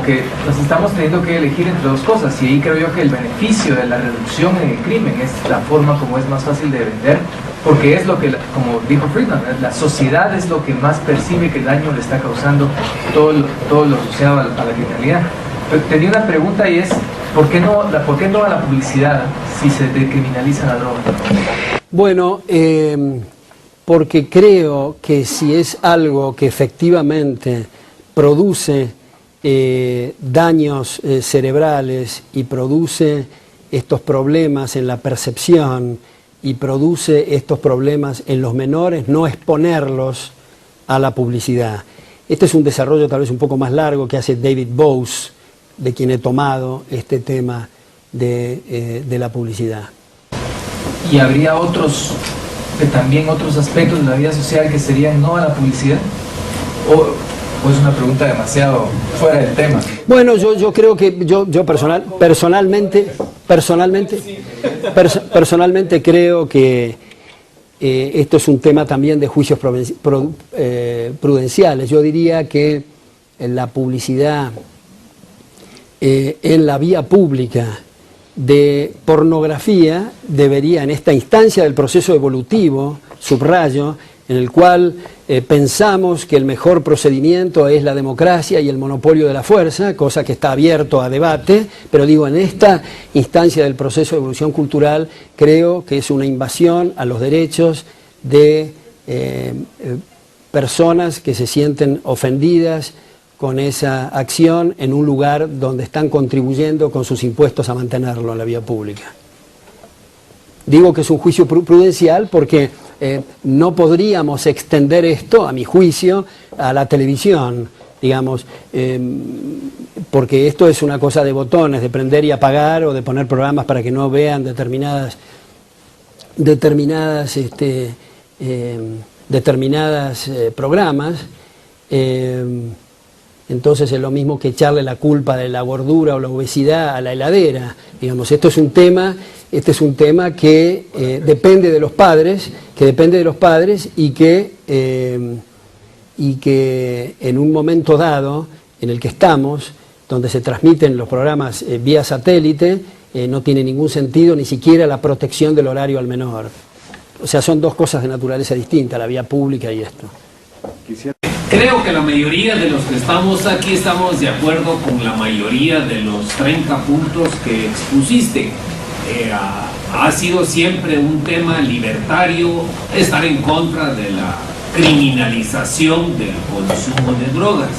que nos estamos teniendo que elegir entre dos cosas, y ahí creo yo que el beneficio de la reducción en el crimen es la forma como es más fácil de vender, porque es lo que, como dijo Friedman, la sociedad es lo que más percibe que el daño le está causando todo lo asociado a la criminalidad. Pero tenía una pregunta, y es, ¿por qué no a la publicidad si se decriminaliza la droga? Bueno, porque creo que si es algo que efectivamente produce daños cerebrales y produce estos problemas en la percepción y produce estos problemas en los menores, no exponerlos a la publicidad. Este es un desarrollo tal vez un poco más largo que hace David Bose, de quien he tomado este tema de la publicidad. ¿Y habría también otros aspectos de la vida social que serían no a la publicidad? ¿O es una pregunta demasiado fuera del tema? Bueno, yo creo que yo personalmente creo que esto es un tema también de juicios prudenciales. Yo diría que la publicidad en la vía pública de pornografía debería, en esta instancia del proceso evolutivo, subrayo, en el cual pensamos que el mejor procedimiento es la democracia y el monopolio de la fuerza, cosa que está abierto a debate, pero digo, en esta instancia del proceso de evolución cultural, creo que es una invasión a los derechos de personas que se sienten ofendidas con esa acción en un lugar donde están contribuyendo con sus impuestos a mantenerlo en la vía pública. Digo que es un juicio prudencial porque no podríamos extender esto, a mi juicio, a la televisión, digamos, porque esto es una cosa de botones, de prender y apagar o de poner programas para que no vean determinadas programas. Entonces es lo mismo que echarle la culpa de la gordura o la obesidad a la heladera. Digamos, este es un tema que depende de los padres, y que en un momento dado en el que estamos, donde se transmiten los programas vía satélite, no tiene ningún sentido ni siquiera la protección del horario al menor. O sea, son dos cosas de naturaleza distinta, la vía pública y esto. Creo que la mayoría de los que estamos aquí estamos de acuerdo con la mayoría de los 30 puntos que expusiste. Ha sido siempre un tema libertario estar en contra de la criminalización del consumo de drogas,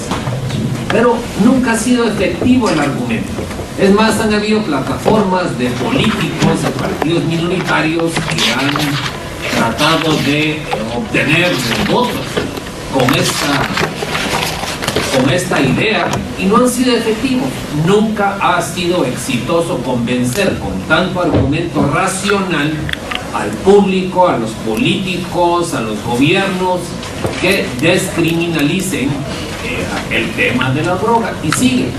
pero nunca ha sido efectivo el argumento. Es más, han habido plataformas de políticos, de partidos minoritarios que han tratado de obtener votos con esta idea y no han sido efectivos. Nunca ha sido exitoso convencer con tanto argumento racional al público, a los políticos, a los gobiernos que descriminalicen el tema de la droga, y sigue.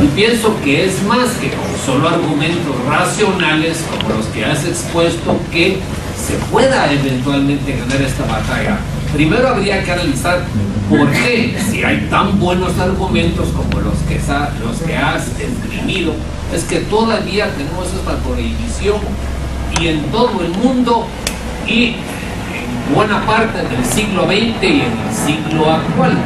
Y pienso que es más que con solo argumentos racionales como los que has expuesto que se pueda eventualmente ganar esta batalla. Primero habría que analizar por qué, si hay tan buenos argumentos como los que has esgrimido, es que todavía tenemos esta prohibición, y en todo el mundo y en buena parte del siglo XX y en el siglo actual.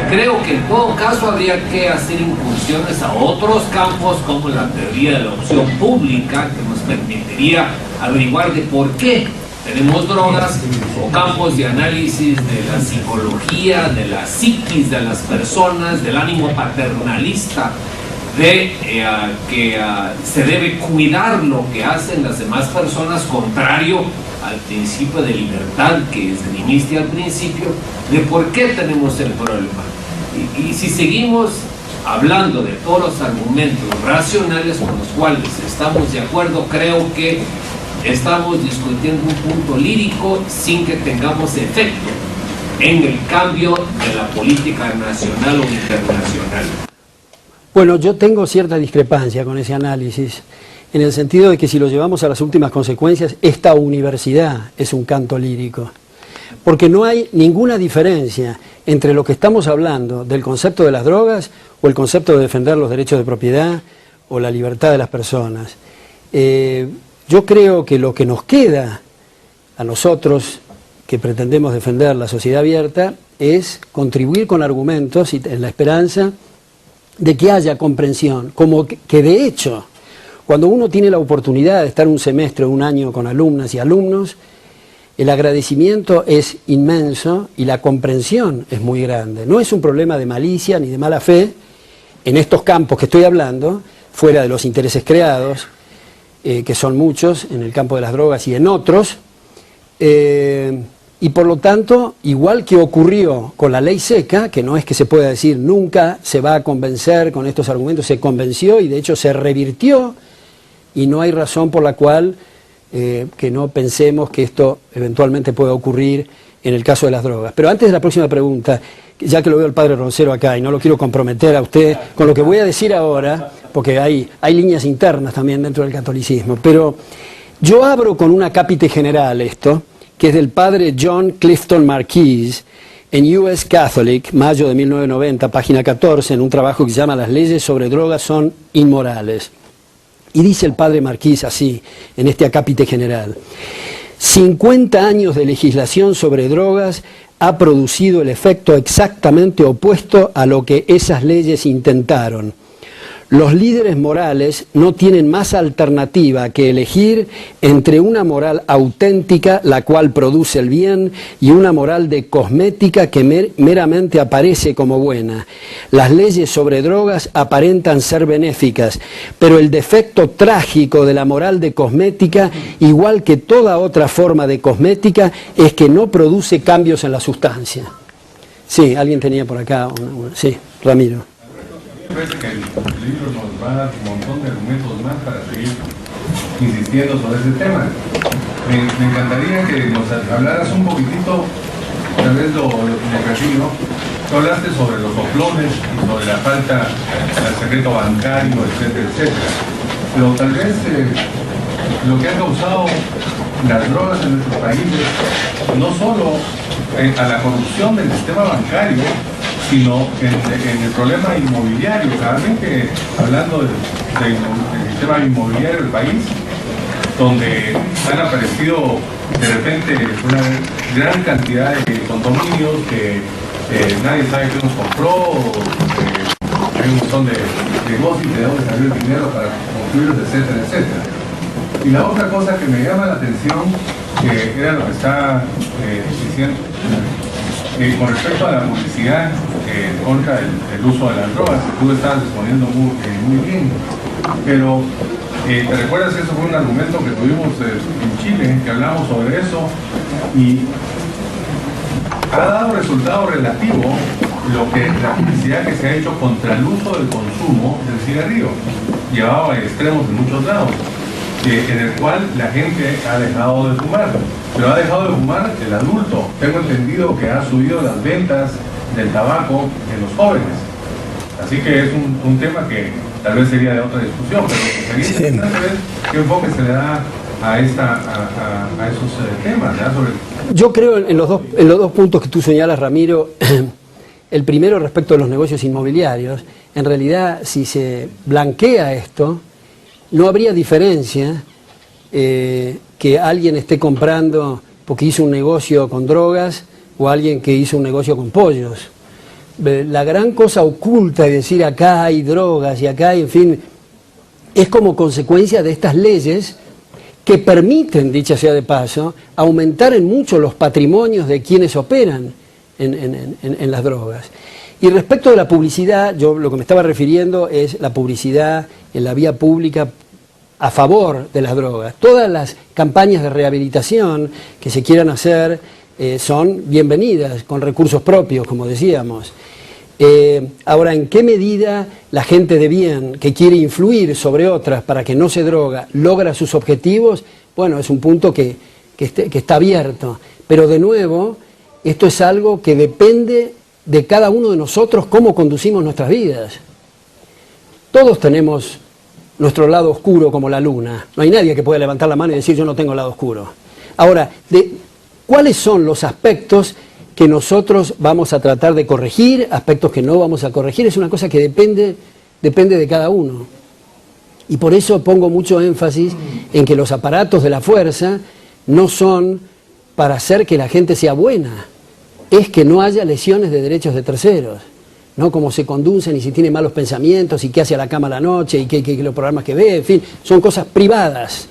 Creo que en todo caso habría que hacer incursiones a otros campos como la teoría de la opción pública, que nos permitiría averiguar de por qué tenemos drogas, o campos de análisis de la psicología, de la psiquis de las personas, del ánimo paternalista, de que se debe cuidar lo que hacen las demás personas, contrario al principio de libertad que esgrimiste al principio, de por qué tenemos el problema. Y si seguimos hablando de todos los argumentos racionales con los cuales estamos de acuerdo, creo que estamos discutiendo un punto lírico sin que tengamos efecto en el cambio de la política nacional o internacional. Bueno, yo tengo cierta discrepancia con ese análisis, en el sentido de que si lo llevamos a las últimas consecuencias, esta universidad es un canto lírico. porque no hay ninguna diferencia entre lo que estamos hablando del concepto de las drogas o el concepto de defender los derechos de propiedad o la libertad de las personas. Yo creo que lo que nos queda a nosotros que pretendemos defender la sociedad abierta es contribuir con argumentos y en la esperanza de que haya comprensión, como que de hecho, cuando uno tiene la oportunidad de estar un semestre o un año con alumnas y alumnos, el agradecimiento es inmenso y la comprensión es muy grande. No es un problema de malicia ni de mala fe en estos campos que estoy hablando, fuera de los intereses creados, que son muchos, en el campo de las drogas y en otros, y por lo tanto, igual que ocurrió con la ley seca, que no es que se pueda decir nunca se va a convencer con estos argumentos, se convenció y de hecho se revirtió, y no hay razón por la cual que no pensemos que esto eventualmente pueda ocurrir en el caso de las drogas. Pero antes de la próxima pregunta, ya que lo veo al padre Roncero acá y no lo quiero comprometer a usted con lo que voy a decir ahora, porque hay líneas internas también dentro del catolicismo, pero yo abro con una cápite general esto, que es del padre John Clifton Marquis, en US Catholic, mayo de 1990, página 14, en un trabajo que se llama Las leyes sobre drogas son inmorales. Y dice el padre Marquis así, en este acápite general: 50 años de legislación sobre drogas ha producido el efecto exactamente opuesto a lo que esas leyes intentaron. Los líderes morales no tienen más alternativa que elegir entre una moral auténtica, la cual produce el bien, y una moral de cosmética que meramente aparece como buena. Las leyes sobre drogas aparentan ser benéficas, pero el defecto trágico de la moral de cosmética, igual que toda otra forma de cosmética, es que no produce cambios en la sustancia. Sí, alguien tenía por acá sí, Ramiro. Me parece que el libro nos va a dar un montón de argumentos más para seguir insistiendo sobre ese tema. Me encantaría que nos hablaras un poquitito, tal vez lo referido. Tú hablaste sobre los soplones y sobre la falta del secreto bancario, etcétera, etcétera. Pero tal vez lo que ha causado las drogas en nuestros países, no solo a la corrupción del sistema bancario, sino en el problema inmobiliario. Realmente, hablando del sistema inmobiliario del país, donde han aparecido de repente una gran cantidad de condominios que nadie sabe quién nos compró, hay un montón de negocios de dónde salió el dinero para construirlos, etcétera, etcétera. Y la otra cosa que me llama la atención, que era lo que está diciendo, con respecto a la publicidad contra el uso de las drogas, que tú estabas exponiendo muy bien, pero ¿te recuerdas? Eso fue un argumento que tuvimos en Chile, que hablamos sobre eso, y ha dado resultado relativo la publicidad que se ha hecho contra el uso del consumo del cigarrillo, llevado a extremos en muchos lados, en el cual la gente ha dejado de fumar. Pero ha dejado de fumar el adulto. Tengo entendido que ha subido las ventas del tabaco en los jóvenes. Así que es un tema que tal vez sería de otra discusión, pero sería interesante ver qué enfoque se le da a esos temas, ¿verdad? Yo creo en los dos puntos que tú señalas, Ramiro. El primero, respecto a los negocios inmobiliarios. En realidad, si se blanquea esto, no habría diferencia que alguien esté comprando porque hizo un negocio con drogas o alguien que hizo un negocio con pollos. La gran cosa oculta es decir acá hay drogas y acá hay, en fin, es como consecuencia de estas leyes que permiten, dicha sea de paso, aumentar en mucho los patrimonios de quienes operan en las drogas. Y respecto de la publicidad, yo lo que me estaba refiriendo es la publicidad en la vía pública a favor de las drogas. Todas las campañas de rehabilitación que se quieran hacer son bienvenidas, con recursos propios, como decíamos. Ahora, ¿en qué medida la gente de bien que quiere influir sobre otras para que no se droga logra sus objetivos? Bueno, es un punto que está abierto. Pero de nuevo, esto es algo que depende de cada uno de nosotros, cómo conducimos nuestras vidas. Todos tenemos nuestro lado oscuro como la luna. No hay nadie que pueda levantar la mano y decir yo no tengo lado oscuro. Ahora, ¿cuáles son los aspectos que nosotros vamos a tratar de corregir, aspectos que no vamos a corregir? Es una cosa que depende de cada uno. Y por eso pongo mucho énfasis en que los aparatos de la fuerza no son para hacer que la gente sea buena, es que no haya lesiones de derechos de terceros, ¿no? Cómo se conducen y si tiene malos pensamientos y qué hace a la cama a la noche y qué los programas que ve, en fin, son cosas privadas.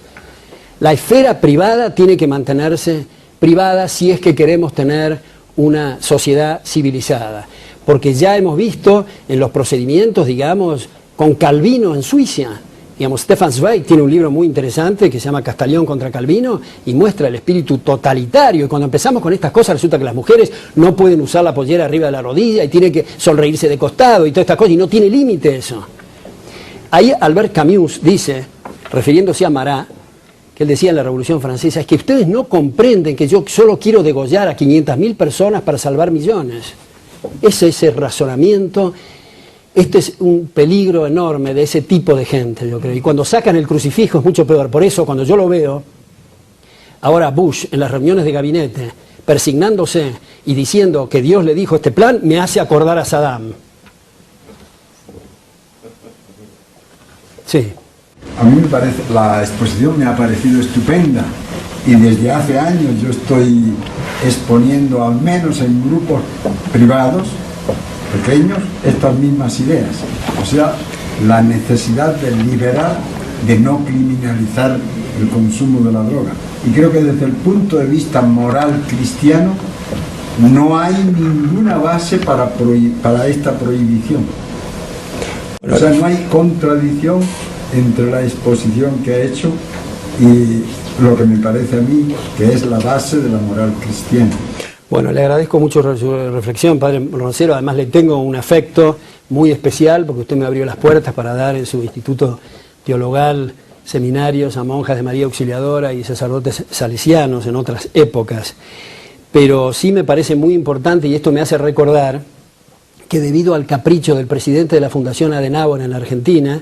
La esfera privada tiene que mantenerse privada si es que queremos tener una sociedad civilizada, porque ya hemos visto en los procedimientos, digamos, con Calvino en Suiza, digamos, Stefan Zweig tiene un libro muy interesante que se llama Castellón contra Calvino y muestra el espíritu totalitario, y cuando empezamos con estas cosas resulta que las mujeres no pueden usar la pollera arriba de la rodilla y tienen que sonreírse de costado y todas estas cosas, y no tiene límite eso. Ahí Albert Camus dice, refiriéndose a Marat, que él decía en la Revolución Francesa, es que ustedes no comprenden que yo solo quiero degollar a 500.000 personas para salvar millones. Ese es el razonamiento. Este es un peligro enorme de ese tipo de gente, yo creo. Y cuando sacan el crucifijo es mucho peor. Por eso, cuando yo lo veo, ahora Bush, en las reuniones de gabinete, persignándose y diciendo que Dios le dijo este plan, me hace acordar a Saddam. Sí. A mí me parece, la exposición me ha parecido estupenda y desde hace años yo estoy exponiendo, al menos en grupos privados, pequeños, estas mismas ideas. O sea, la necesidad de liberar, de no criminalizar el consumo de la droga. Y creo que desde el punto de vista moral cristiano no hay ninguna base para esta prohibición. O sea, no hay contradicción entre la exposición que ha hecho y lo que me parece a mí que es la base de la moral cristiana. Bueno, le agradezco mucho su reflexión, padre Roncero. Además le tengo un afecto muy especial porque usted me abrió las puertas para dar en su instituto teologal seminarios a monjas de María Auxiliadora y sacerdotes salesianos en otras épocas. Pero sí me parece muy importante, y esto me hace recordar, que debido al capricho del presidente de la Fundación Adenauer en la Argentina,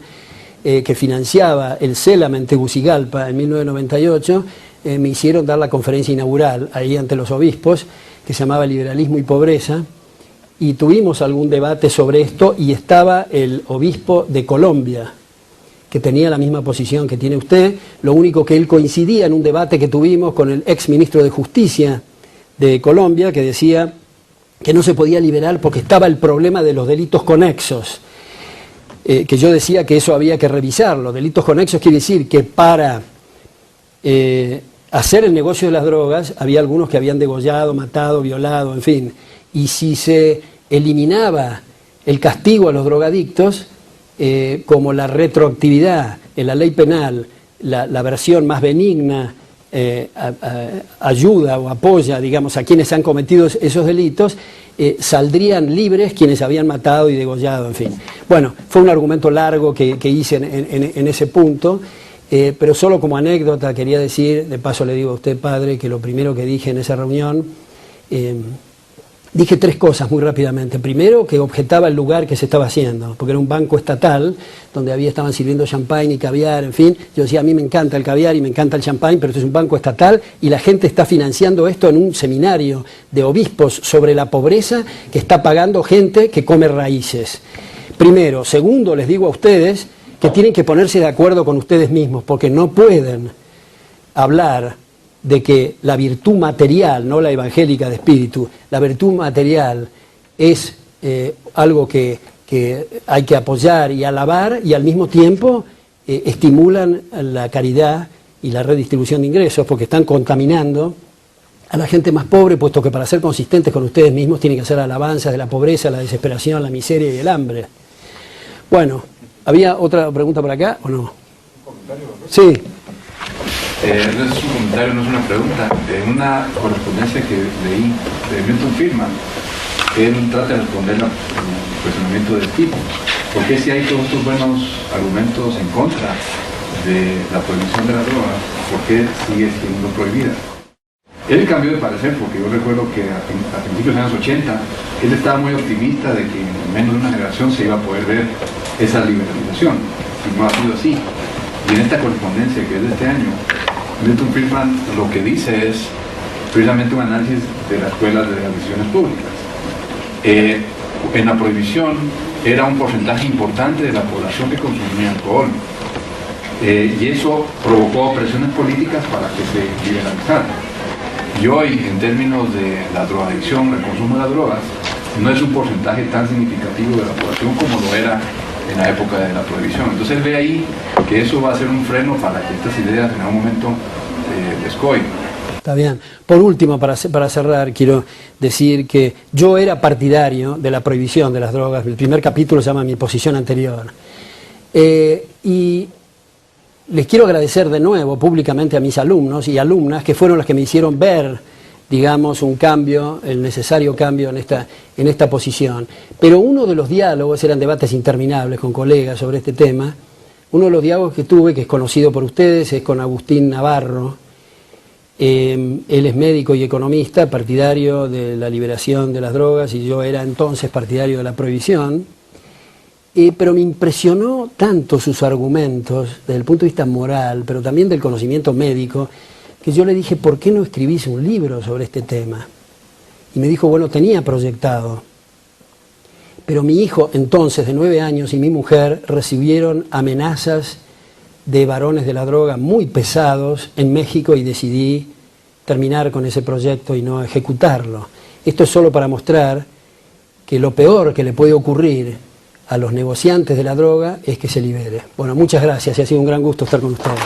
que financiaba el CELAM en Tegucigalpa en 1998, me hicieron dar la conferencia inaugural ahí ante los obispos, que se llamaba Liberalismo y Pobreza, y tuvimos algún debate sobre esto, y estaba el obispo de Colombia, que tenía la misma posición que tiene usted, lo único que él coincidía en un debate que tuvimos con el ex ministro de Justicia de Colombia, que decía que no se podía liberar porque estaba el problema de los delitos conexos, que yo decía que eso había que revisarlo. Delitos conexos quiere decir que para hacer el negocio de las drogas había algunos que habían degollado, matado, violado, en fin, y si se eliminaba el castigo a los drogadictos, como la retroactividad en la ley penal, la versión más benigna, ayuda o apoya, digamos, a quienes han cometido esos delitos, saldrían libres quienes habían matado y degollado, en fin. Bueno, fue un argumento largo que hice en ese punto, pero solo como anécdota quería decir, de paso le digo a usted, padre, que lo primero que dije en esa reunión, dije tres cosas muy rápidamente. Primero, que objetaba el lugar que se estaba haciendo, porque era un banco estatal donde estaban sirviendo champán y caviar, en fin. Yo decía, a mí me encanta el caviar y me encanta el champán, pero esto es un banco estatal y la gente está financiando esto en un seminario de obispos sobre la pobreza que está pagando gente que come raíces. Primero. Segundo, les digo a ustedes que tienen que ponerse de acuerdo con ustedes mismos, porque no pueden hablar de que la virtud material, no la evangélica de espíritu, la virtud material es algo que hay que apoyar y alabar, y al mismo tiempo estimulan la caridad y la redistribución de ingresos, porque están contaminando a la gente más pobre, puesto que para ser consistentes con ustedes mismos tienen que hacer alabanzas de la pobreza, la desesperación, la miseria y el hambre. Bueno, ¿había otra pregunta por acá o no? ¿Un comentario? Sí. No es un comentario, no es una pregunta. En una correspondencia que leí de Milton Friedman, él trata de responder al cuestionamiento del tipo. ¿Por qué si hay todos estos buenos argumentos en contra de la prohibición de la droga, por qué sigue siendo prohibida? Él cambió de parecer, porque yo recuerdo que a principios de los años 80, él estaba muy optimista de que en menos de una generación se iba a poder ver esa liberalización, y no ha sido así. Y en esta correspondencia que es de este año, Milton Friedman lo que dice es, precisamente un análisis de las escuelas de las decisiones públicas. En la prohibición era un porcentaje importante de la población que consumía alcohol, y eso provocó presiones políticas para que se liberalizara. Y hoy, en términos de la drogadicción, el consumo de las drogas, no es un porcentaje tan significativo de la población como lo era en la época de la prohibición. Entonces ve ahí que eso va a ser un freno para que estas ideas en algún momento descoyen. Está bien. Por último, para cerrar, quiero decir que yo era partidario de la prohibición de las drogas. El primer capítulo se llama Mi posición anterior. Y les quiero agradecer de nuevo públicamente a mis alumnos y alumnas que fueron los que me hicieron ver, digamos, un cambio, el necesario cambio en esta posición. Pero uno de los diálogos, eran debates interminables con colegas sobre este tema, uno de los diálogos que tuve, que es conocido por ustedes, es con Agustín Navarro. Él es médico y economista, partidario de la liberación de las drogas, y yo era entonces partidario de la prohibición. Pero me impresionó tanto sus argumentos desde el punto de vista moral, pero también del conocimiento médico, que yo le dije, ¿por qué no escribís un libro sobre este tema? Y me dijo, bueno, tenía proyectado. Pero mi hijo, entonces, de 9 años, y mi mujer recibieron amenazas de varones de la droga muy pesados en México y decidí terminar con ese proyecto y no ejecutarlo. Esto es solo para mostrar que lo peor que le puede ocurrir a los negociantes de la droga es que se libere. Bueno, muchas gracias y ha sido un gran gusto estar con ustedes.